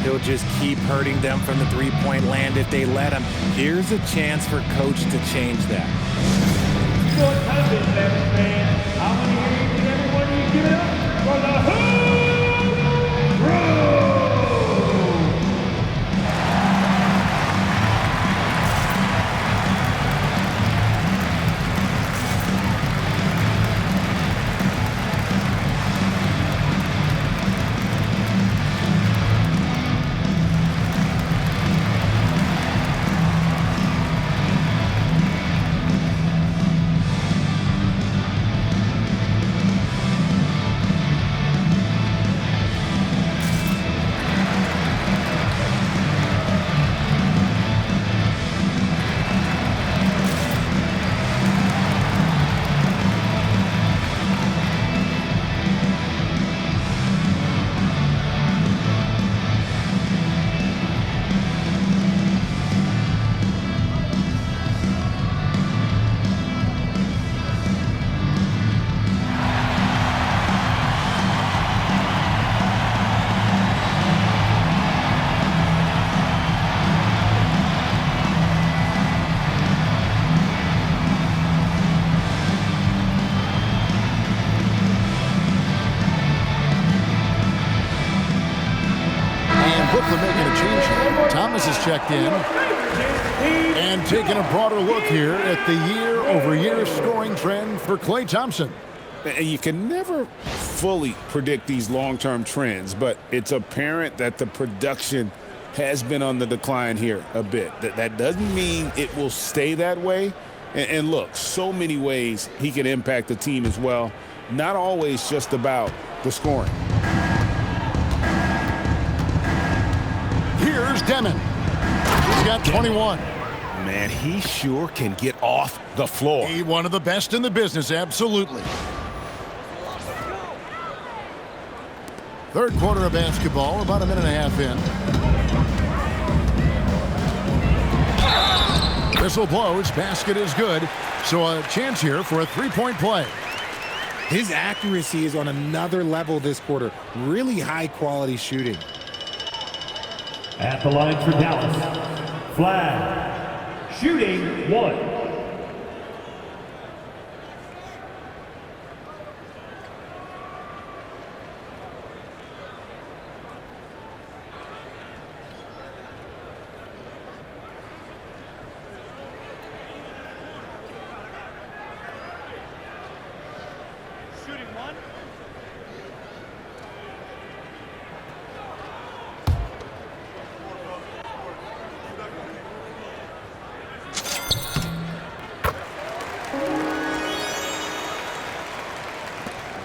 Speaker 7: He'll just keep hurting them from the three-point land if they let him. Here's a chance for Coach to change that.
Speaker 3: What happened, Mavericks fans? How many here can everyone give it up for the Hoop Crew?
Speaker 11: Brooklyn making a change here. Thomas has checked in. And taking a broader look here at the year-over-year scoring trend for Klay Thompson.
Speaker 6: And you can never fully predict these long-term trends, but it's apparent that the production has been on the decline here a bit. That doesn't mean it will stay that way. And look, so many ways he can impact the team as well. Not always just about the scoring.
Speaker 11: Here's Demon. He's got 21.
Speaker 6: Man, he sure can get off the floor.
Speaker 11: He one of the best in the business, absolutely. Third quarter of basketball, about a minute and a half in. Whistle blows, basket is good. So a chance here for a three-point play.
Speaker 7: His accuracy is on another level this quarter. Really high-quality shooting.
Speaker 3: At the line for Dallas, Flag, shooting 1.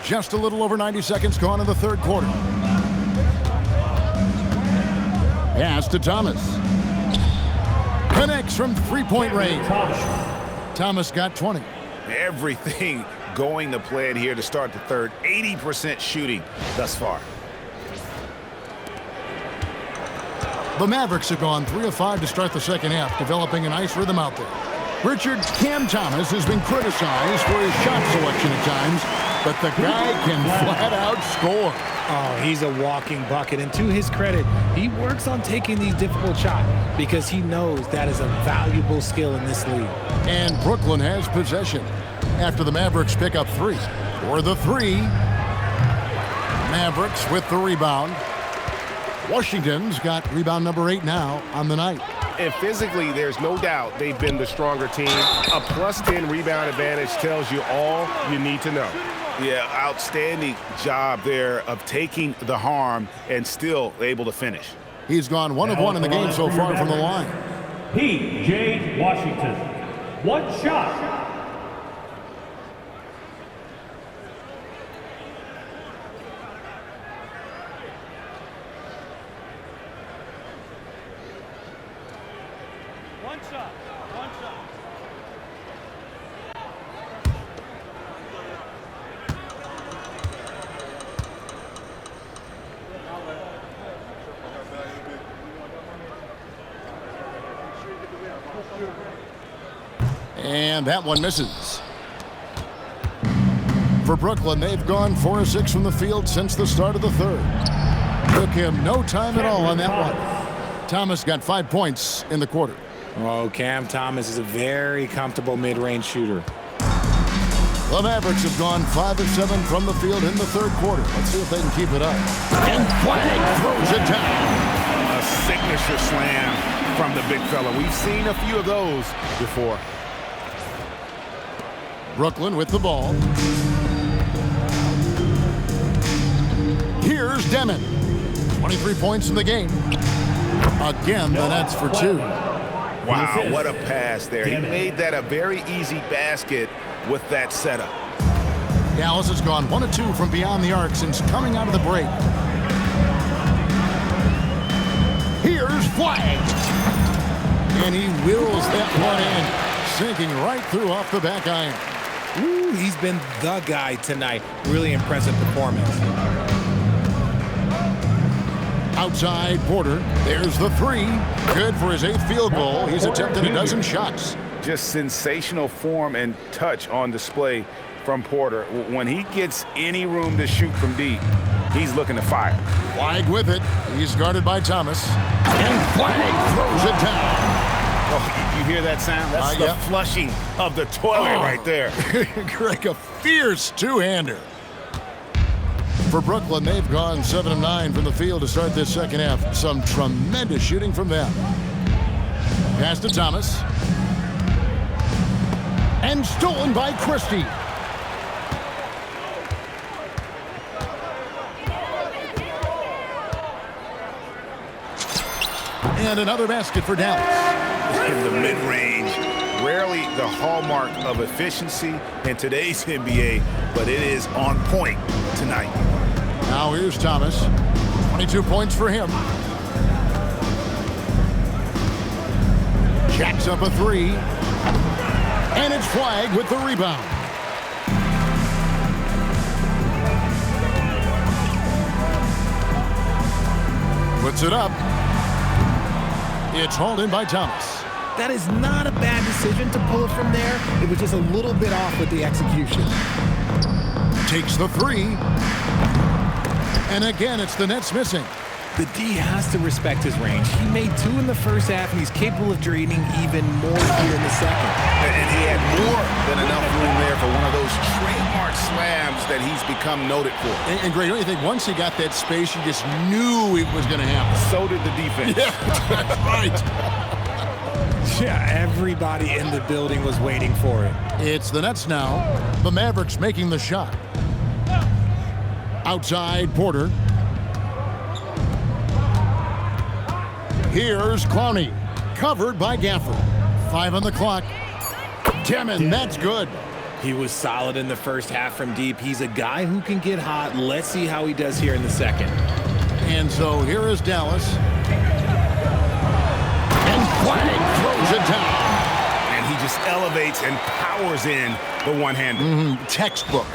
Speaker 11: Just a little over 90 seconds gone in the third quarter. Pass to Thomas. Connects from three-point range. Thomas got 20.
Speaker 6: Everything going to plan here to start the third. 80% shooting thus far.
Speaker 11: The Mavericks have gone 3 of 5 to start the second half, developing a nice rhythm out there. Richard Cam Thomas has been criticized for his shot selection at times, but the guy can flat out score.
Speaker 7: Oh, he's a walking bucket, and to his credit, he works on taking these difficult shots because he knows that is a valuable skill in this league.
Speaker 11: And Brooklyn has possession after the Mavericks pick up 3. For the 3, Mavericks with the rebound. Washington's got rebound number 8 now on the night.
Speaker 8: And physically, there's no doubt they've been the stronger team. A plus 10 rebound advantage tells you all you need to know.
Speaker 6: Yeah, outstanding job there of taking the harm and still able to finish.
Speaker 11: He's gone 1 of 1 in the game so far from the line.
Speaker 3: P.J. Washington. 1 shot.
Speaker 11: And that one misses. For Brooklyn, they've gone 4 of 6 from the field since the start of the third. Took him no time at all on that one. Thomas got 5 points in the quarter.
Speaker 7: Oh, Cam Thomas is a very comfortable mid-range shooter.
Speaker 11: The Mavericks have gone 5 of 7 from the field in the third quarter. Let's see if they can keep it up. And Flag throws it down.
Speaker 6: A signature slam from the big fella. We've seen a few of those before.
Speaker 11: Brooklyn with the ball. Here's Demon. 23 points in the game. Again, the Nets for 2.
Speaker 6: Wow, what a pass there. He made that a very easy basket with that setup.
Speaker 11: Dallas has gone 1 of 2 from beyond the arc since coming out of the break. Here's Flag. And he wills that one in, sinking right through off the back iron.
Speaker 7: Ooh, he's been the guy tonight. Really impressive performance.
Speaker 11: Outside Porter. There's the 3. Good for his 8th field goal. He's attempted a dozen shots.
Speaker 6: Just sensational form and touch on display from Porter. When he gets any room to shoot from deep, he's looking to fire.
Speaker 11: Flag with it. He's guarded by Thomas. And Flag throws it down.
Speaker 6: Oh, you hear that sound? That's the flushing of the toilet right there.
Speaker 11: Greg, a fierce two-hander. For Brooklyn, they've gone 7 of 9 from the field to start this second half. Some tremendous shooting from them. Pass to Thomas. And stolen by Christie. And another basket for Dallas.
Speaker 6: In the mid-range, rarely the hallmark of efficiency in today's NBA, but it is on point tonight.
Speaker 11: Now here's Thomas. 22 points for him. Jacks up a 3. And it's Flag with the rebound. Puts it up. It's hauled in by Thomas.
Speaker 7: That is not a bad decision to pull it from there. It was just a little bit off with the execution.
Speaker 11: Takes the 3. And again, it's the Nets missing.
Speaker 7: The D has to respect his range. He made 2 in the first half, and he's capable of draining even more here in the second.
Speaker 6: And he had more than enough room there for one of those trademark slams that he's become noted for.
Speaker 11: And Greg, don't you think once he got that space, you just knew it was going to happen?
Speaker 6: So did the defense.
Speaker 11: Yeah, that's right.
Speaker 7: Yeah, everybody in the building was waiting for it.
Speaker 11: It's the Nets now. The Mavericks making the shot. Outside Porter. Here's Clowney. Covered by Gafford. 5 on the clock. Demon, that's good.
Speaker 15: He was solid in the first half from deep. He's a guy who can get hot. Let's see how he does here in the second.
Speaker 11: And so here is Dallas. And Flag throws it down.
Speaker 6: And he just elevates and powers in the one-hander.
Speaker 11: Textbook.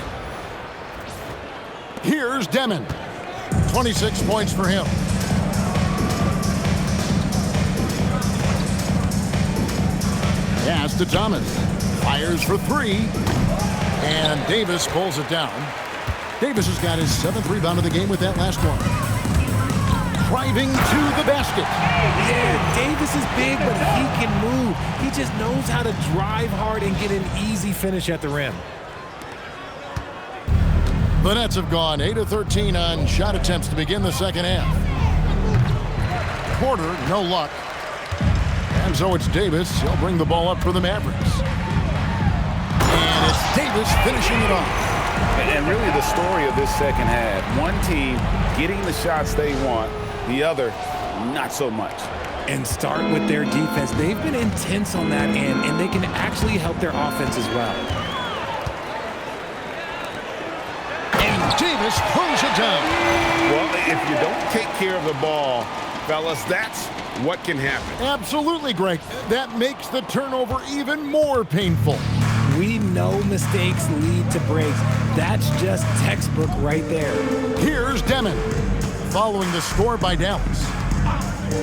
Speaker 11: Here's Demon. 26 points for him. Pass to Thomas. Fires for three. And Davis pulls it down. Davis has got his 7th rebound of the game with that last one. Driving to the basket.
Speaker 15: Yeah, Davis is big, but he can move. He just knows how to drive hard and get an easy finish at the rim.
Speaker 11: The Nets have gone 8 of 13 on shot attempts to begin the second half. Porter, no luck. And so it's Davis. He'll bring the ball up for the Mavericks. And it's Davis finishing it off.
Speaker 6: And really the story of this second half, one team getting the shots they want, the other not so much.
Speaker 15: And start with their defense. They've been intense on that end, and they can actually help their offense as well.
Speaker 11: And Davis throws it down.
Speaker 6: Well, if you don't take care of the ball, fellas, that's what can happen.
Speaker 11: Absolutely, Greg. That makes the turnover even more painful.
Speaker 15: We know mistakes lead to breaks. That's just textbook right there.
Speaker 11: Here's Demon. Following the score by Dallas.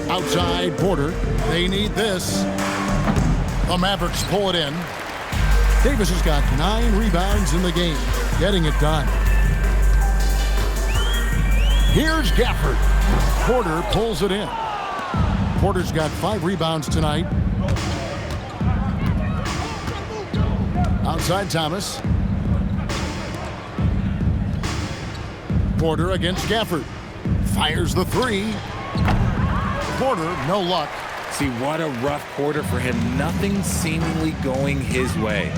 Speaker 11: Outside Porter. They need this. The Mavericks pull it in. Davis has got 9 rebounds in the game. Getting it done. Here's Gafford. Porter pulls it in. Porter's got 5 rebounds tonight. Outside Thomas. Porter against Gafford. Fires the 3. Porter, no luck.
Speaker 15: See, what a rough quarter for him. Nothing seemingly going his way.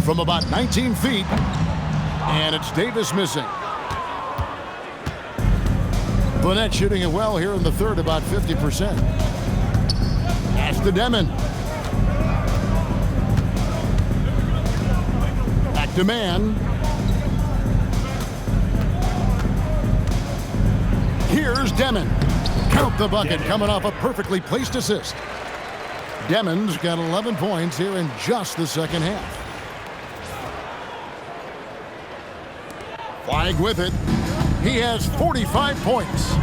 Speaker 11: From about 19 feet. And it's Davis missing. The Nets shooting it well here in the third, about 50%. Pass to Demon. Back to Man. Here's Demon. Count the bucket, coming off a perfectly placed assist. Demon's got 11 points here in just the second half. Flag with it. He has 45 points.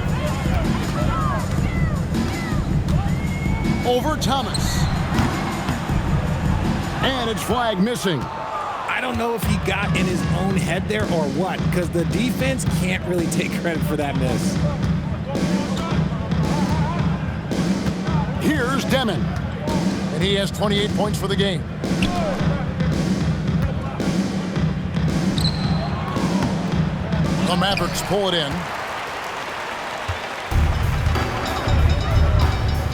Speaker 11: Over Thomas. And it's Flag missing.
Speaker 15: I don't know if he got in his own head there or what, because the defense can't really take credit for that miss.
Speaker 11: Here's Demon. And he has 28 points for the game. The Mavericks pull it in.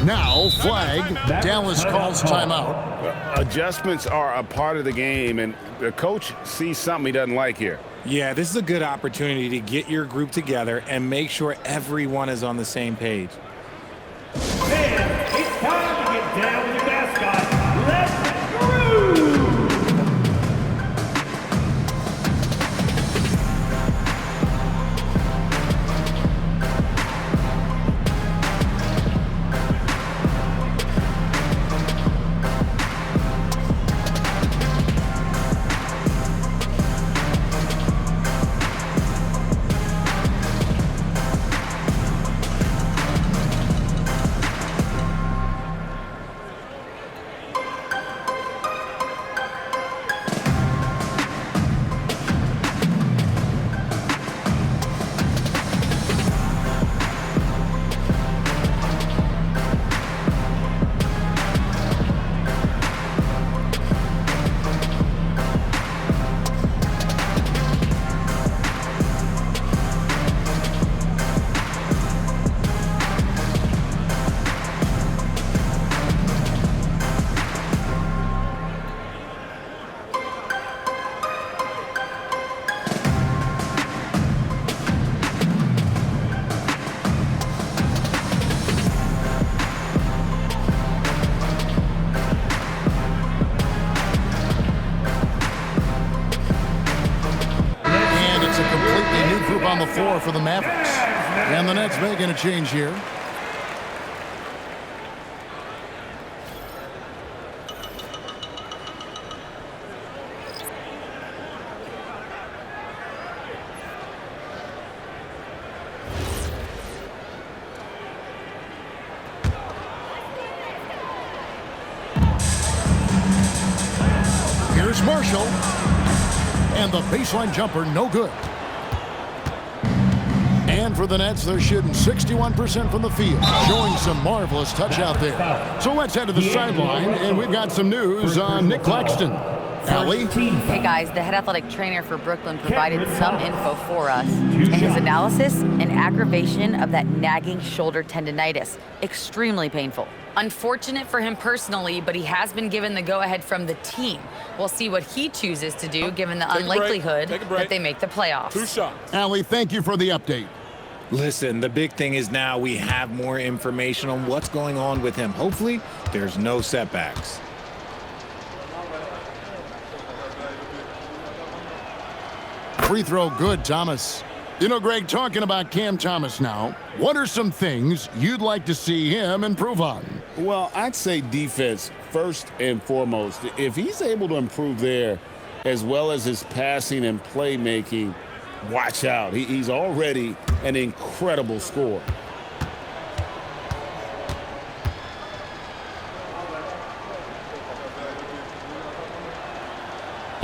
Speaker 11: Now, Flag. Dallas calls timeout.
Speaker 6: Adjustments are a part of the game, and the coach sees something he doesn't like here.
Speaker 15: Yeah, this is a good opportunity to get your group together and make sure everyone is on the same page.
Speaker 3: And it's time to get down with the mascot. Let's groove!
Speaker 4: move on the floor for the Mavericks. And the Nets making a change here. Here's Marshall. And the baseline jumper, no good. And for the Nets, they're shooting 61% from the field, showing some marvelous touch out there. So let's head to the sideline, and we've got some news on Nick Claxton. Allie?
Speaker 10: Hey guys, the head athletic trainer for Brooklyn provided some info for us. In his analysis, an aggravation of that nagging shoulder tendonitis. Extremely painful. Unfortunate for him personally, but he has been given the go-ahead from the team. We'll see what he chooses to do given the unlikelihood that they make the playoffs.
Speaker 9: 2 shots.
Speaker 4: Allie, thank you for the update.
Speaker 15: Listen, the big thing is now we have more information on what's going on with him. Hopefully, there's no setbacks.
Speaker 4: Free throw good, Thomas. You know, Greg, talking about Cam Thomas now, what are some things you'd like to see him improve on?
Speaker 5: Well, I'd say defense first and foremost. If he's able to improve there, as well as his passing and playmaking, watch out. He's already an incredible scorer.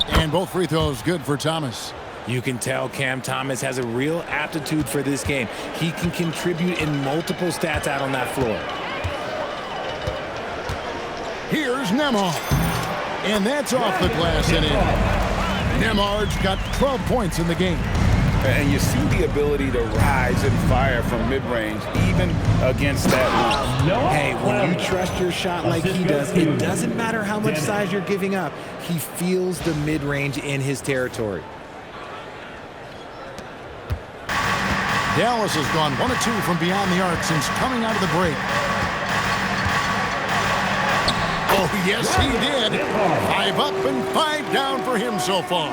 Speaker 4: And both free throws good for Thomas.
Speaker 15: You can tell Cam Thomas has a real aptitude for this game. He can contribute in multiple stats out on that floor.
Speaker 4: Here's Nembhard. And that's off the glass and in. Nembhard's got 12 points in the game.
Speaker 6: And you see the ability to rise and fire from mid-range, even against that roof.
Speaker 15: Hey, when you trust your shot like he does, it doesn't matter how much size you're giving up. He feels the mid-range in his territory.
Speaker 4: Dallas has gone 1 of 2 from beyond the arc since coming out of the break. Oh, yes, he did. 5 up and 5 down for him so far.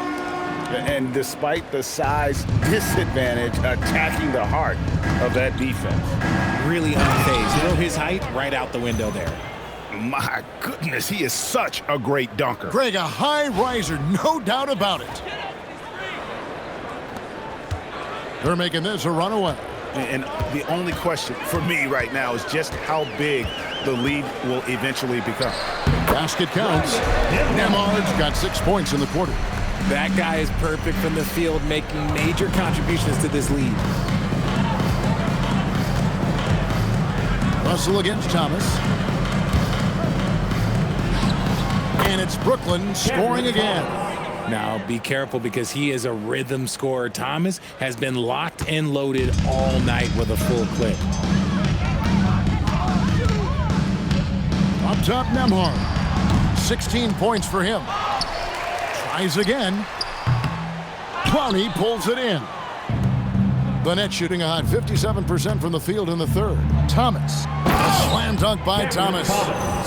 Speaker 6: And despite the size disadvantage, attacking the heart of that defense.
Speaker 15: Really unfazed. Throw his height right out the window there.
Speaker 6: My goodness, he is such a great dunker.
Speaker 4: Greg, a high riser, no doubt about it. They're making this a runaway.
Speaker 6: And the only question for me right now is just how big the lead will eventually become.
Speaker 4: Basket counts. Nembhard's got 6 points in the quarter.
Speaker 15: That guy is perfect from the field, making major contributions to this lead.
Speaker 4: Russell against Thomas. And it's Brooklyn scoring again.
Speaker 15: Now, be careful because he is a rhythm scorer. Thomas has been locked and loaded all night with a full clip.
Speaker 4: Up top, Nembhard. 16 points for him. Tries again. Clowney pulls it in. The Nets shooting a hot 57% from the field in the third. Thomas. A slam dunk by Thomas.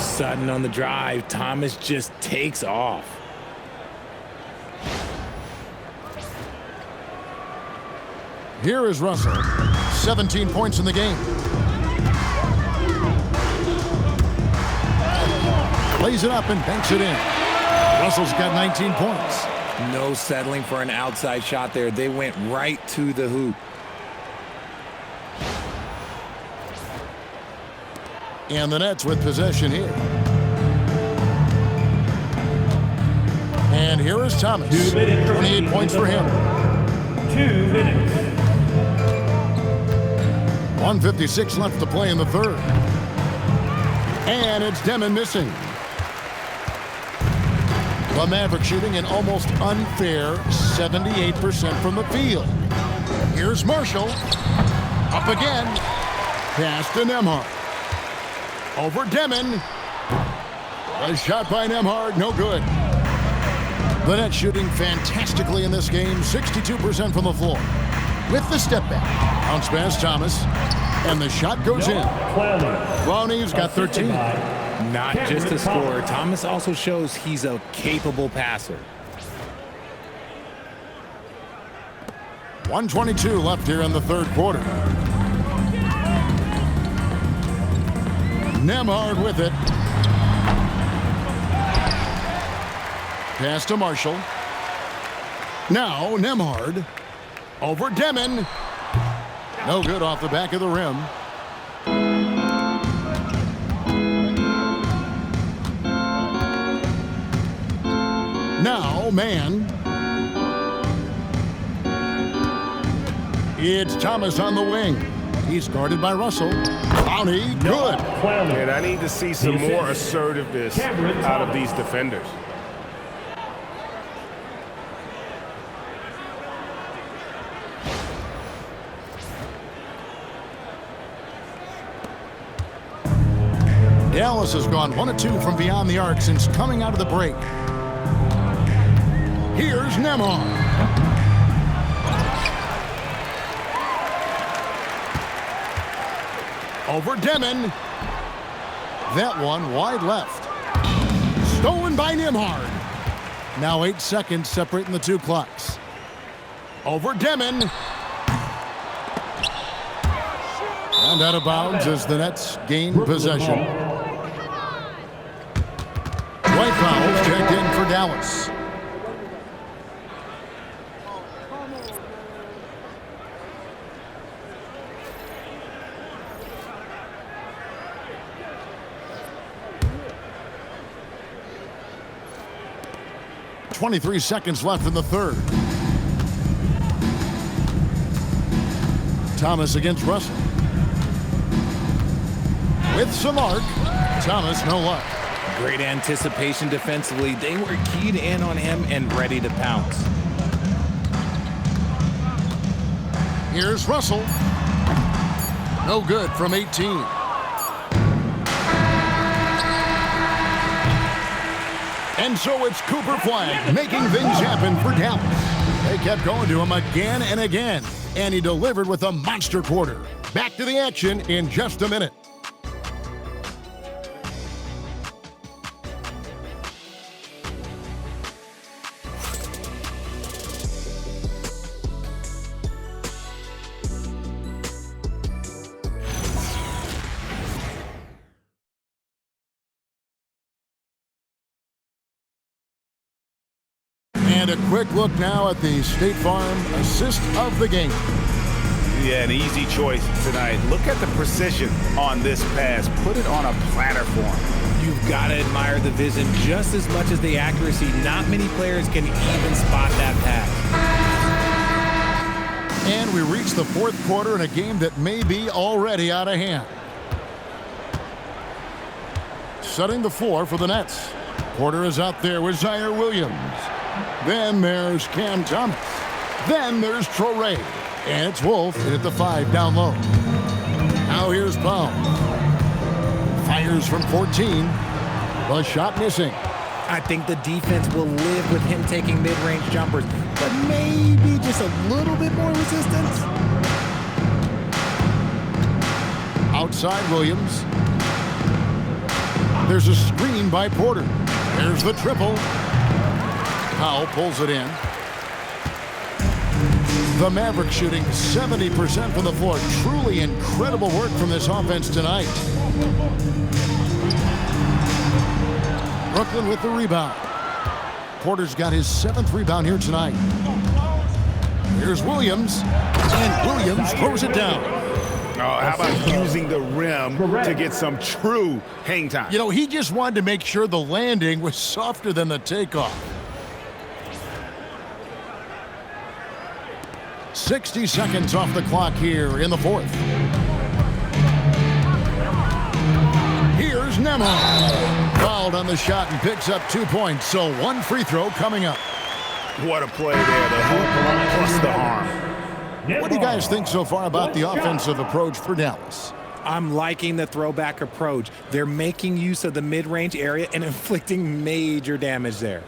Speaker 15: Sudden on the drive. Thomas just takes off.
Speaker 4: Here is Russell. 17 points in the game. Lays it up and banks it in. Russell's got 19 points.
Speaker 15: No settling for an outside shot there. They went right to the hoop.
Speaker 4: And the Nets with possession here. And here is Thomas. 28 points for him.
Speaker 3: 2 minutes.
Speaker 4: 1:56 left to play in the third. And it's Demon missing. The Mavericks shooting an almost unfair 78% from the field. Here's Marshall. Up again. Pass to Nembhard. Over Demon. A shot by Nembhard, no good. The Nets shooting fantastically in this game, 62% from the floor. With the step back, bounce pass Thomas, and the shot goes in. Clowney's got 13.
Speaker 15: Not just a scorer, Thomas also shows he's a capable passer.
Speaker 4: 1:22 left here in the third quarter. Nembhard with it. Pass to Marshall. Now Nembhard over Demon. No good off the back of the rim. Now man. It's Thomas on the wing. He's guarded by Russell. Clowney, good.
Speaker 8: And I need to see some more assertiveness out of these defenders.
Speaker 4: Dallas has gone 1 of 2 from beyond the arc since coming out of the break. Here's Nembhard. Over Demon. That one wide left. Stolen by Nembhard. Now 8 seconds separating the two clocks. Over Demon. And out of bounds as the Nets gain possession. White fouls checked in for Dallas. .23 seconds left in the third. Thomas against Russell. With some arc. Thomas, no luck.
Speaker 15: Great anticipation defensively. They were keyed in on him and ready to pounce.
Speaker 4: Here's Russell. No good from 18. And so it's Cooper Flag making things happen for Dallas. They kept going to him again and again, and he delivered with a monster quarter. Back to the action in just a minute. And a quick look now at the State Farm assist of the game.
Speaker 6: Yeah, an easy choice tonight. Look at the precision on this pass. Put it on a platter form.
Speaker 15: You've got to admire the vision just as much as the accuracy. Not many players can even spot that pass.
Speaker 4: And we reach the fourth quarter in a game that may be already out of hand. Setting the floor for the Nets. Porter is out there with Zaire Williams. Then there's Cam Thomas. Then there's Traore. And it's Wolf at the 5 down low. Now here's Powell. Fires from 14. The shot missing.
Speaker 15: I think the defense will live with him taking mid-range jumpers, but maybe just a little bit more resistance.
Speaker 4: Outside Williams. There's a screen by Porter. There's the triple. Powell pulls it in. The Mavericks shooting 70% from the floor. Truly incredible work from this offense tonight. Brooklyn with the rebound. Porter's got his 7th rebound here tonight. Here's Williams. And Williams throws it down.
Speaker 6: Oh, how about using the rim to get some true hang time?
Speaker 4: You know, he just wanted to make sure the landing was softer than the takeoff. 60 seconds off the clock here in the fourth. Here's Nembhard. Fouled on the shot and picks up 2 points, so 1 free throw coming up.
Speaker 6: What a play there, the hook plus the arm.
Speaker 4: What do you guys think so far about the offensive approach for Dallas?
Speaker 15: I'm liking the throwback approach. They're making use of the mid-range area and inflicting major damage there.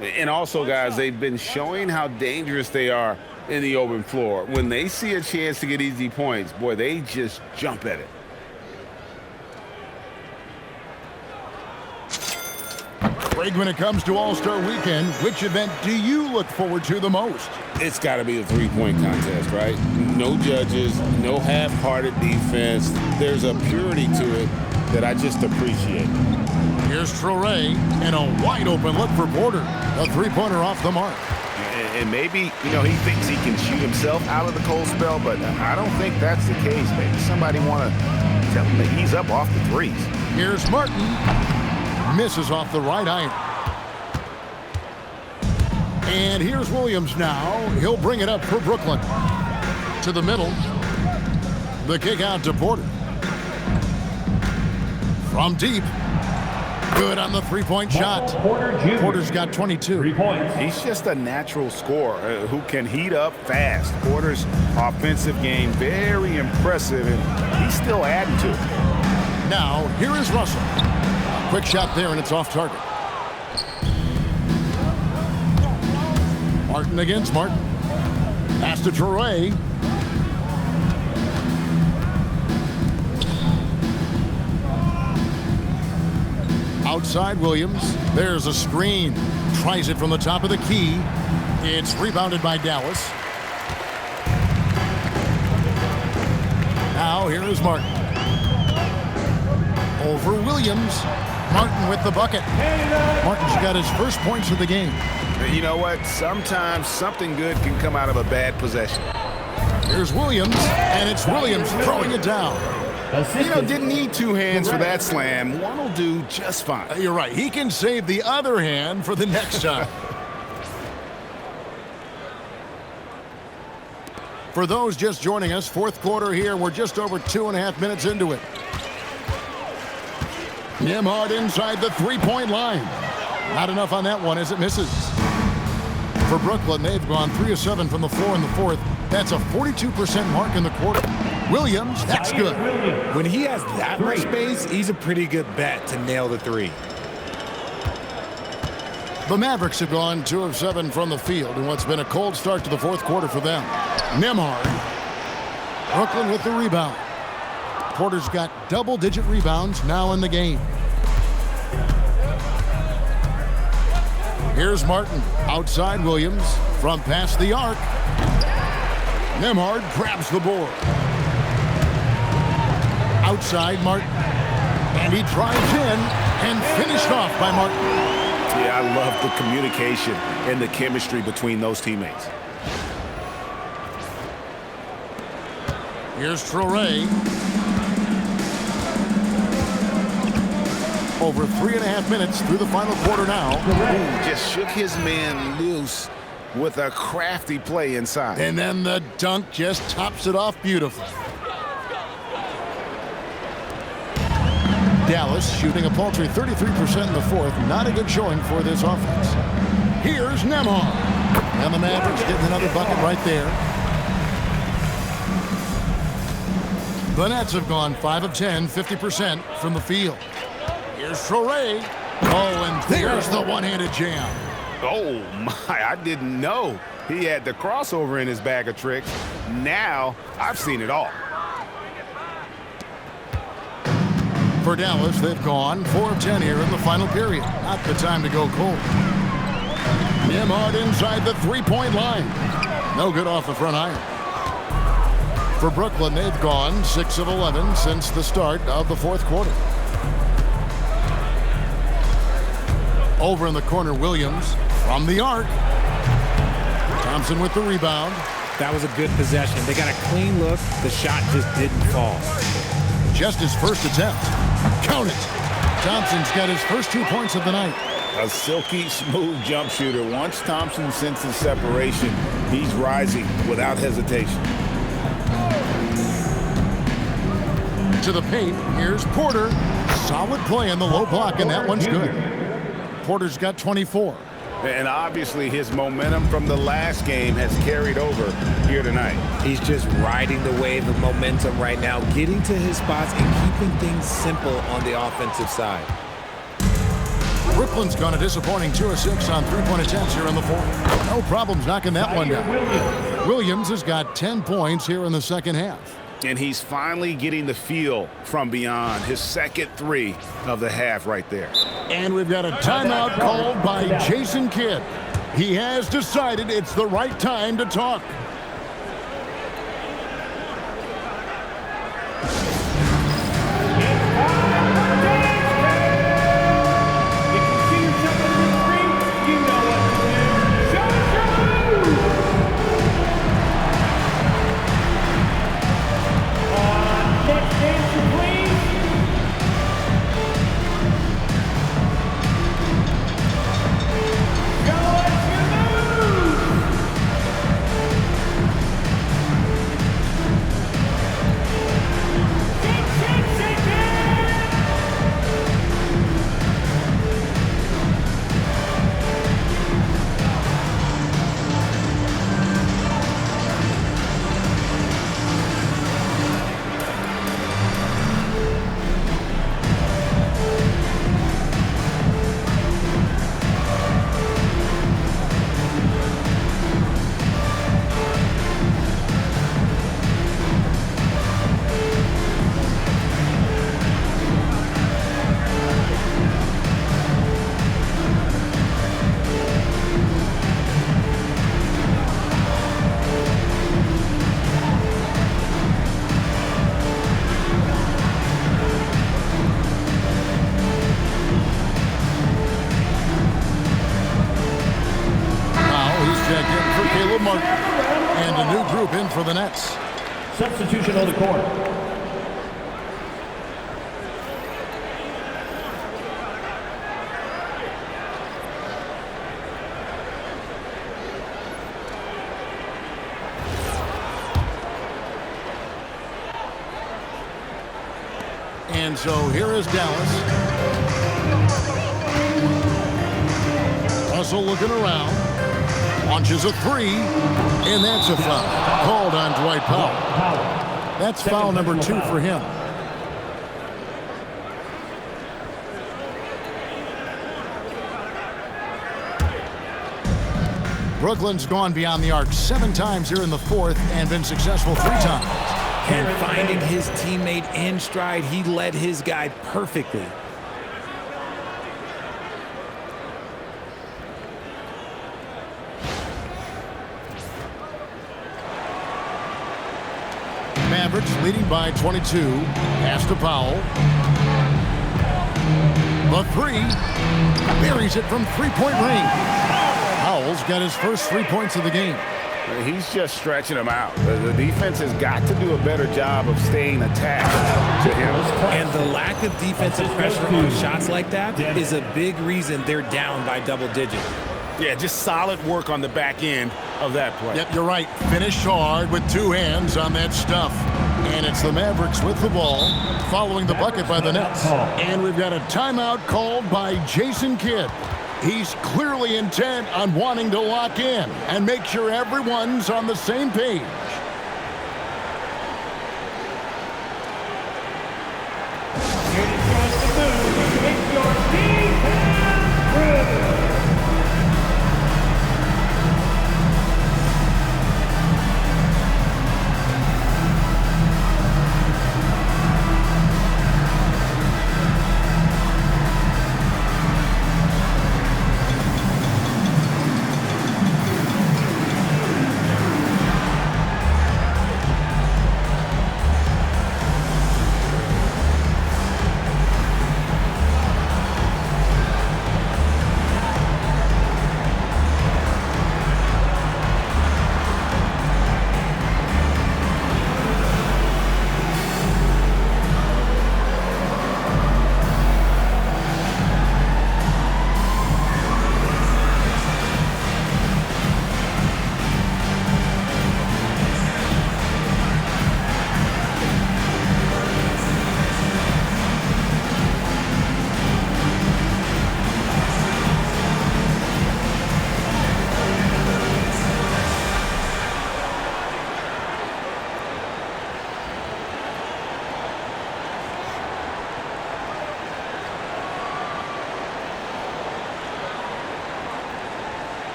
Speaker 6: And also, guys, they've been showing how dangerous they are in the open floor. When they see a chance to get easy points, boy, they just jump at it.
Speaker 4: Greg, when it comes to All-Star Weekend, which event do you look forward to the most?
Speaker 5: It's got to be the three-point contest, right? No judges, no half-hearted defense. There's a purity to it that I just appreciate.
Speaker 4: Here's Traore, and a wide-open look for Porter. A three-pointer off the mark.
Speaker 6: And maybe, he thinks he can shoot himself out of the cold spell, but I don't think that's the case. Maybe somebody want to tell him to ease up off the threes.
Speaker 4: Here's Martin. Misses off the right iron. And here's Williams now. He'll bring it up for Brooklyn. To the middle. The kick out to Porter. From deep. Good on the three-point shot. Porter's got 22.
Speaker 6: 3 points. He's just a natural scorer who can heat up fast. Porter's offensive game, very impressive, and he's still adding to it.
Speaker 4: Now, here is Russell. Quick shot there, and it's off target. Martin against Martin. Pass to Traore. Outside Williams. There's a screen. Tries it from the top of the key. It's rebounded by Dallas. Now here is Martin. Over Williams. Martin with the bucket. Martin's got his first points of the game.
Speaker 6: You know what? Sometimes something good can come out of a bad possession.
Speaker 4: Here's Williams, and it's Williams throwing it down.
Speaker 6: Didn't need two hands for that slam. One will do just fine.
Speaker 4: You're right. He can save the other hand for the next time. For those just joining us, fourth quarter here. We're just over 2.5 minutes into it. Nembhard inside the three-point line. Not enough on that one as it misses. For Brooklyn, they've gone 3 of 7 from the floor in the fourth. That's a 42% mark in the quarter. Williams, that's good.
Speaker 15: When he has that much space, he's a pretty good bet to nail the three.
Speaker 4: The Mavericks have gone 2 of 7 from the field in what's been a cold start to the fourth quarter for them. Nembhard. Brooklyn with the rebound. Porter's got double-digit rebounds now in the game. Here's Martin. Outside Williams. From past the arc. Nembhard grabs the board. Outside Martin. And he drives in and finished off by Martin.
Speaker 6: Yeah, I love the communication and the chemistry between those teammates.
Speaker 4: Here's Traore. Over 3.5 minutes through the final quarter now.
Speaker 6: Ooh, just shook his man loose with a crafty play inside.
Speaker 4: And then the dunk just tops it off beautifully. Dallas shooting a paltry 33% in the fourth. Not a good showing for this offense. Here's Nembhard. And the Mavericks getting another bucket right there. The Nets have gone 5 of 10, 50% from the field. Here's Traore. Oh, and there's the one-handed jam.
Speaker 6: Oh, my, I didn't know he had the crossover in his bag of tricks. Now, I've seen it all.
Speaker 4: For Dallas, they've gone 4 of 10 here in the final period. Not the time to go cold. Nembhard inside the three-point line. No good off the front iron. For Brooklyn, they've gone 6 of 11 since the start of the fourth quarter. Over in the corner, Williams from the arc. Thompson with the rebound.
Speaker 15: That was a good possession. They got a clean look. The shot just didn't fall.
Speaker 4: Just his first attempt. Count it. Thompson's got his first 2 points of the night.
Speaker 5: A silky smooth jump shooter. Once Thompson senses separation, he's rising without hesitation.
Speaker 4: To the paint, here's Porter. Solid play in the low block, and that one's good. Porter's got 24.
Speaker 6: And obviously his momentum from the last game has carried over here tonight.
Speaker 15: He's just riding the wave of momentum right now, getting to his spots and keeping things simple on the offensive side.
Speaker 4: Brooklyn's gone a disappointing 2 of 6 on three-point attempts here in the fourth. No problems knocking that one down. Williams has got 10 points here in the second half.
Speaker 6: And he's finally getting the feel from beyond. His second three of the half right there.
Speaker 11: And we've got a timeout called by Jason Kidd. He has decided it's the right time to talk. And a new group in for the Nets.
Speaker 3: Substitution on the court.
Speaker 11: And so here is Dallas. Russell looking around. Launches a three, and that's a foul. Called on Dwight Powell. That's foul number 2 for him. Brooklyn's gone beyond the arc 7 times here in the fourth and been successful 3 times.
Speaker 15: And finding his teammate in stride, he led his guy perfectly.
Speaker 11: Mavericks leading by 22. Pass to Powell. The 3. Buries it from three-point range. Powell's got his first 3 points of the game.
Speaker 6: He's just stretching him out. The defense has got to do a better job of staying attached to him.
Speaker 15: And the lack of defensive pressure on shots like that is a big reason they're down by double digits.
Speaker 6: Yeah, just solid work on the back end of that play.
Speaker 11: Yep, you're right. Finish hard with 2 hands on that stuff. And it's the Mavericks with the ball, following the bucket by the Nets. And we've got a timeout called by Jason Kidd. He's clearly intent on wanting to lock in and make sure everyone's on the same page.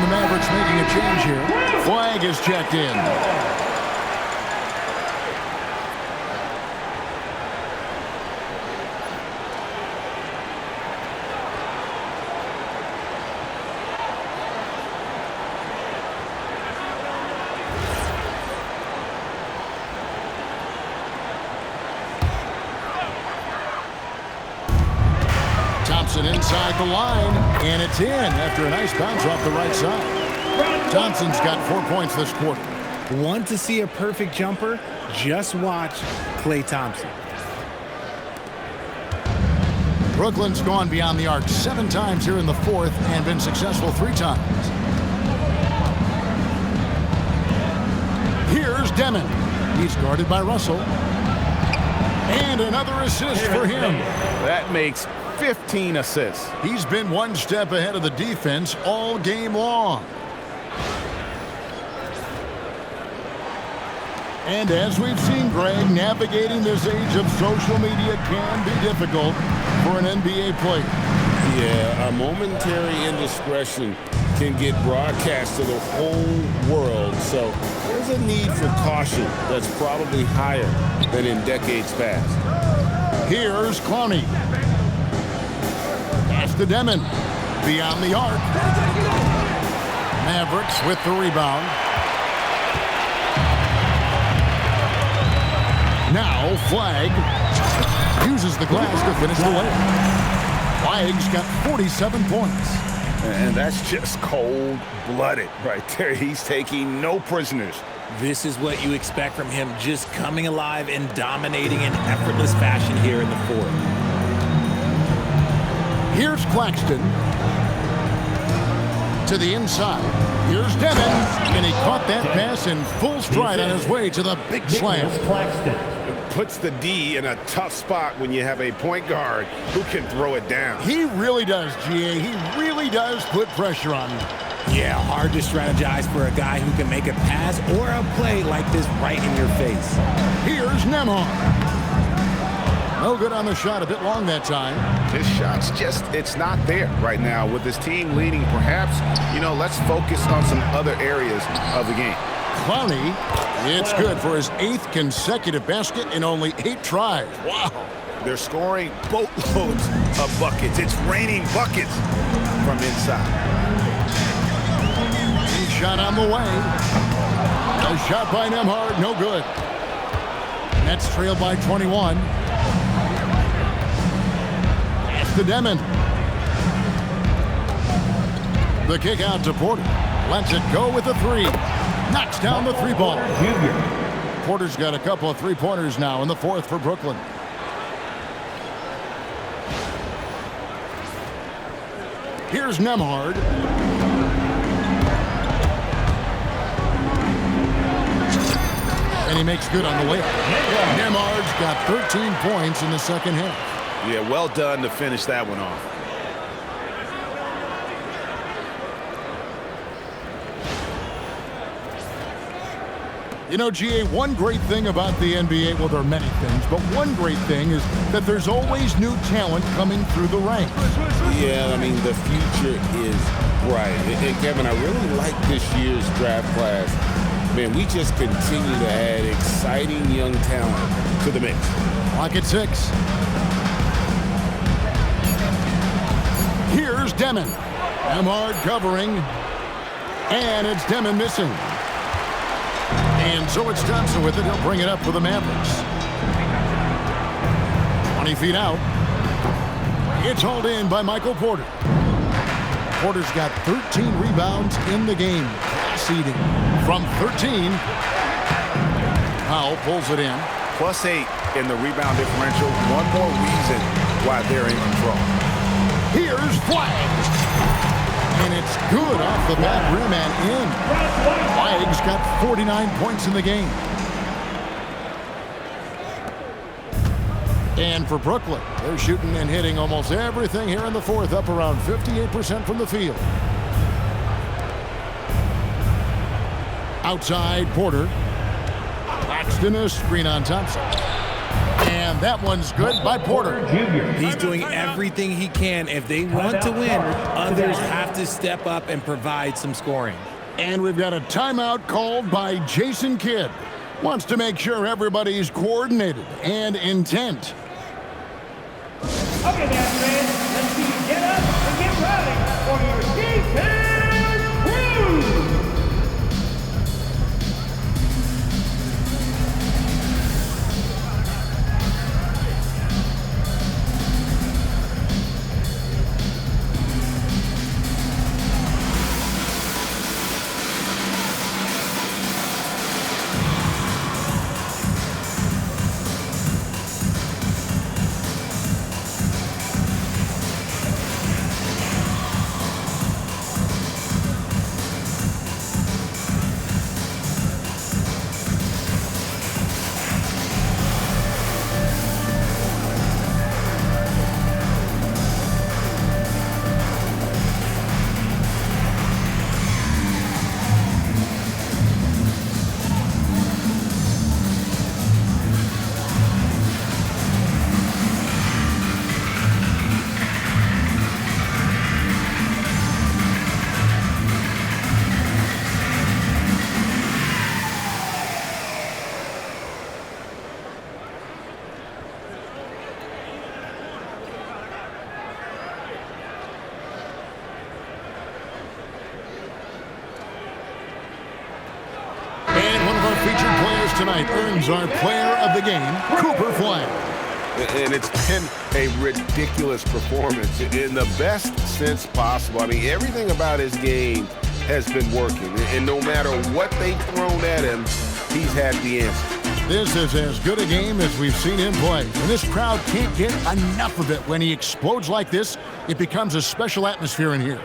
Speaker 11: Mavericks making a change here.
Speaker 4: Flag is checked in. Inside the line, and it's in after a nice bounce off the right side. Thompson's got 4 points this quarter.
Speaker 15: Want to see a perfect jumper? Just watch Klay Thompson.
Speaker 4: Brooklyn's gone beyond the arc 7 times here in the fourth and been successful 3 times. Here's Demon. He's guarded by Russell. And another assist for him.
Speaker 6: That makes 15 assists.
Speaker 4: He's been one step ahead of the defense all game long. And as we've seen, Greg, navigating this age of social media can be difficult for an NBA player.
Speaker 5: Yeah, a momentary indiscretion can get broadcast to the whole world. So there's a need for caution that's probably higher than in decades past.
Speaker 4: Here's Clowney. To Demon, beyond the arc. Mavericks with the rebound. Now Flag uses the glass to finish the layup. Flag's got 47 points.
Speaker 6: And that's just cold-blooded right there. He's taking no prisoners.
Speaker 15: This is what you expect from him, just coming alive and dominating in effortless fashion here in the fourth.
Speaker 4: Here's Claxton to the inside. Here's Demon, and he caught that pass in full stride on his way to the big slam.
Speaker 6: It puts the D in a tough spot when you have a point guard who can throw it down.
Speaker 4: He really does, GA. He really does put pressure on him.
Speaker 15: Yeah, hard to strategize for a guy who can make a pass or a play like this right in your face.
Speaker 4: Here's Nembhard. No good on the shot, a bit long that time.
Speaker 6: His shot's just, it's not there right now. With his team leading, perhaps, let's focus on some other areas of the game.
Speaker 4: Clowney, it's good for his 8th consecutive basket in only 8 tries. Wow.
Speaker 6: They're scoring boatloads of buckets. It's raining buckets from inside.
Speaker 4: Shot on the way. A shot by Nembhard, no good. Nets trail by 21. To Demon. The kick out to Porter. Lets it go with the 3. Knocks down the 3-ball. Porter's got a couple of 3-pointers now in the fourth for Brooklyn. Here's Nembhard. And he makes good on the way. Nembhard's got 13 points in the second half.
Speaker 6: Yeah, well done to finish that one off.
Speaker 4: GA, one great thing about the NBA, well, there are many things, but one great thing is that there's always new talent coming through the ranks.
Speaker 5: Yeah, I mean, the future is bright. And Kevin, I really like this year's draft class. Man, we just continue to add exciting young talent to the mix.
Speaker 4: Clock at 6. Here's Demon. Nembhard covering. And it's Demon missing. And so it's Thompson with it. He'll bring it up for the Mavericks. 20 feet out. It's hauled in by Michael Porter. Porter's got 13 rebounds in the game. Seeding from 13. Powell pulls it in.
Speaker 6: +8 in the rebound differential. One more reason why they're in control.
Speaker 4: Here's Flag. And it's good off the back rim and in. Flag's got 49 points in the game. And for Brooklyn, they're shooting and hitting almost everything here in the fourth, up around 58% from the field. Outside, Porter. Claxton, a screen on Thompson. And that one's good by Porter.
Speaker 15: He's doing everything he can. If they want to win, others have to step up and provide some scoring.
Speaker 4: And we've got a timeout called by Jason Kidd. Wants to make sure everybody's coordinated and intent.
Speaker 3: Okay, now, friends, let's see you get up and get ready for your defense crew.
Speaker 4: Tonight earns our player of the game, Cooper Flag.
Speaker 8: And it's been a ridiculous performance in the best sense possible. I mean, everything about his game has been working. And no matter what they've thrown at him, he's had the answer.
Speaker 4: This is as good a game as we've seen him play. And this crowd can't get enough of it. When he explodes like this, it becomes a special atmosphere in here.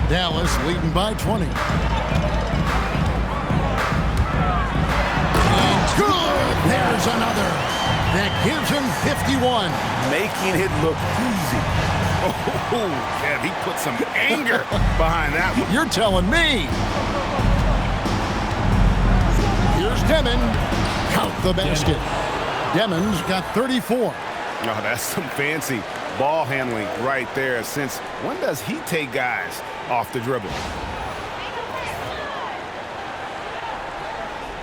Speaker 4: Dallas leading by 20. And good! There's another. That gives him 51.
Speaker 8: Making it look easy. Oh, yeah, he put some anger behind that one.
Speaker 4: You're telling me. Here's Demon. Count the basket. Demon's got 34.
Speaker 6: No, that's some fancy ball handling right there. Since when does he take guys off the dribble?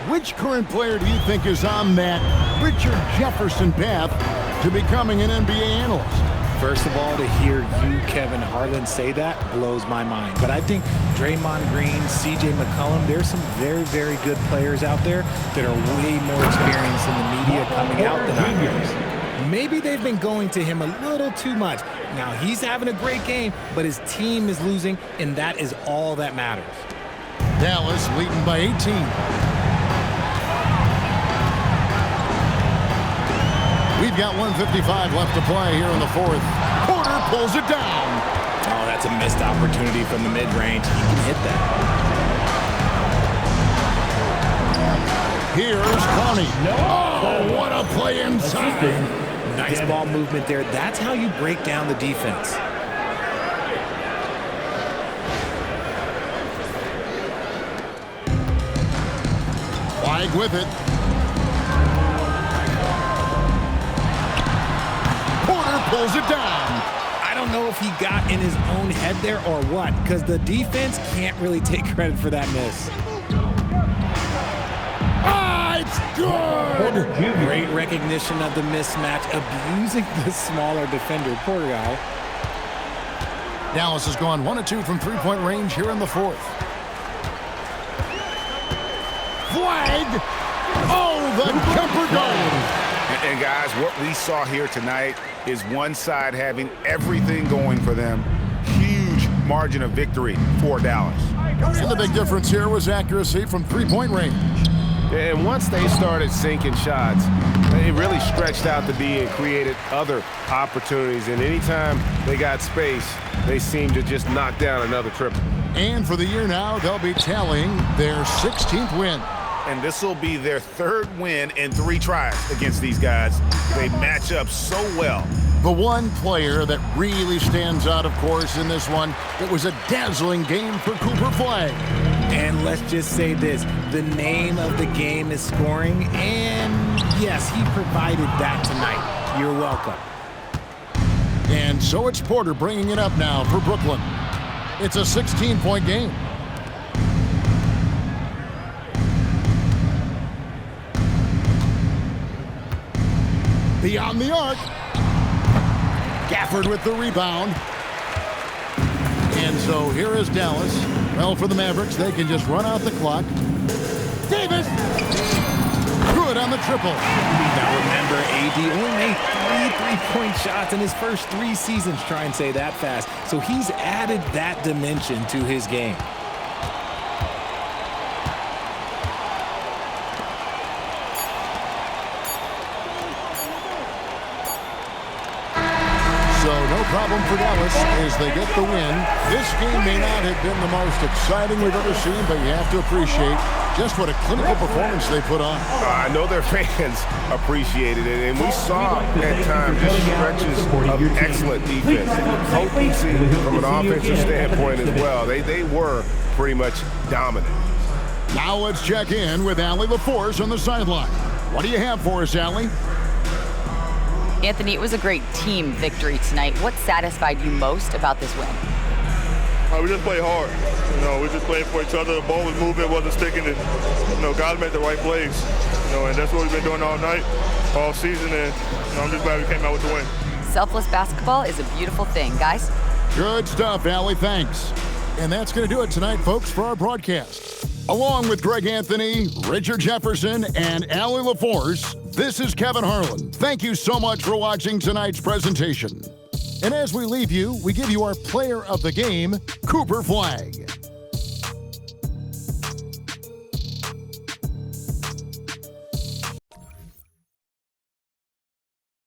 Speaker 4: Which current player do you think is on that Richard Jefferson path to becoming an NBA analyst?
Speaker 15: First of all, to hear you, Kevin Harlan, say that blows my mind. But I think Draymond Green, C.J. McCollum, there's some very, very good players out there that are way more experienced in the media coming out than others. Maybe they've been going to him a little too much. Now, he's having a great game, but his team is losing, and that is all that matters.
Speaker 4: Dallas leading by 18. We've got 1:55 left to play here in the fourth. Porter pulls it down.
Speaker 15: Oh, that's a missed opportunity from the mid-range. He can hit that.
Speaker 4: Here's Clowney. Oh, what a play inside.
Speaker 15: Nice ball movement there. That's how you break down the defense.
Speaker 4: Flag with it. Porter pulls it down.
Speaker 15: I don't know if he got in his own head there or what, because the defense can't really take credit for that miss.
Speaker 4: It's good!
Speaker 15: Great recognition of the mismatch, abusing the smaller defender. Poor guy.
Speaker 4: Dallas has gone 1 of 2 from three-point range here in the fourth. Flag! Oh, the jumper goes!
Speaker 6: And guys, what we saw here tonight is one side having everything going for them. Huge margin of victory for Dallas.
Speaker 4: And the big difference here was accuracy from three-point range.
Speaker 8: And once they started sinking shots, they really stretched out the D and created other opportunities. And anytime they got space, they seemed to just knock down another triple.
Speaker 4: And for the year now, they'll be tallying their 16th win.
Speaker 6: And this will be their third win in 3 tries against these guys. They match up so well.
Speaker 4: The one player that really stands out, of course, in this one, it was a dazzling game for Cooper Flag.
Speaker 15: And let's just say this, the name of the game is scoring, and yes, he provided that tonight. You're welcome.
Speaker 11: And so it's Porter bringing it up now for Brooklyn. It's a 16-point game. Beyond the arc. Gafford with the rebound. And so here is Dallas. Well, for the Mavericks, they can just run out the clock. Davis! Good on the triple.
Speaker 15: Now remember, AD only made 3 3-point shots in his first 3 seasons. Try and say that fast. So he's added that dimension to his game.
Speaker 11: No problem for Dallas as they get the win. This game may not have been the most exciting we've ever seen, but you have to appreciate just what a clinical performance they put on.
Speaker 8: I know their fans appreciated it, and we saw at times just stretches of excellent defense. Potency from an offensive standpoint as well. They were pretty much dominant.
Speaker 11: Now let's check in with Allie LaForce on the sideline. What do you have for us, Allie?
Speaker 10: Anthony, it was a great team victory tonight. What satisfied you most about this win?
Speaker 12: We just played hard. We just played for each other. The ball was moving, wasn't sticking, and guys made the right plays. And that's what we've been doing all night, all season, and I'm just glad we came out with the win.
Speaker 10: Selfless basketball is a beautiful thing, guys.
Speaker 11: Good stuff, Allie. Thanks. And that's going to do it tonight, folks, for our broadcast. Along with Greg Anthony, Richard Jefferson, and Allie LaForce, this is Kevin Harlan. Thank you so much for watching tonight's presentation. And as we leave you, we give you our player of the game, Cooper Flagg.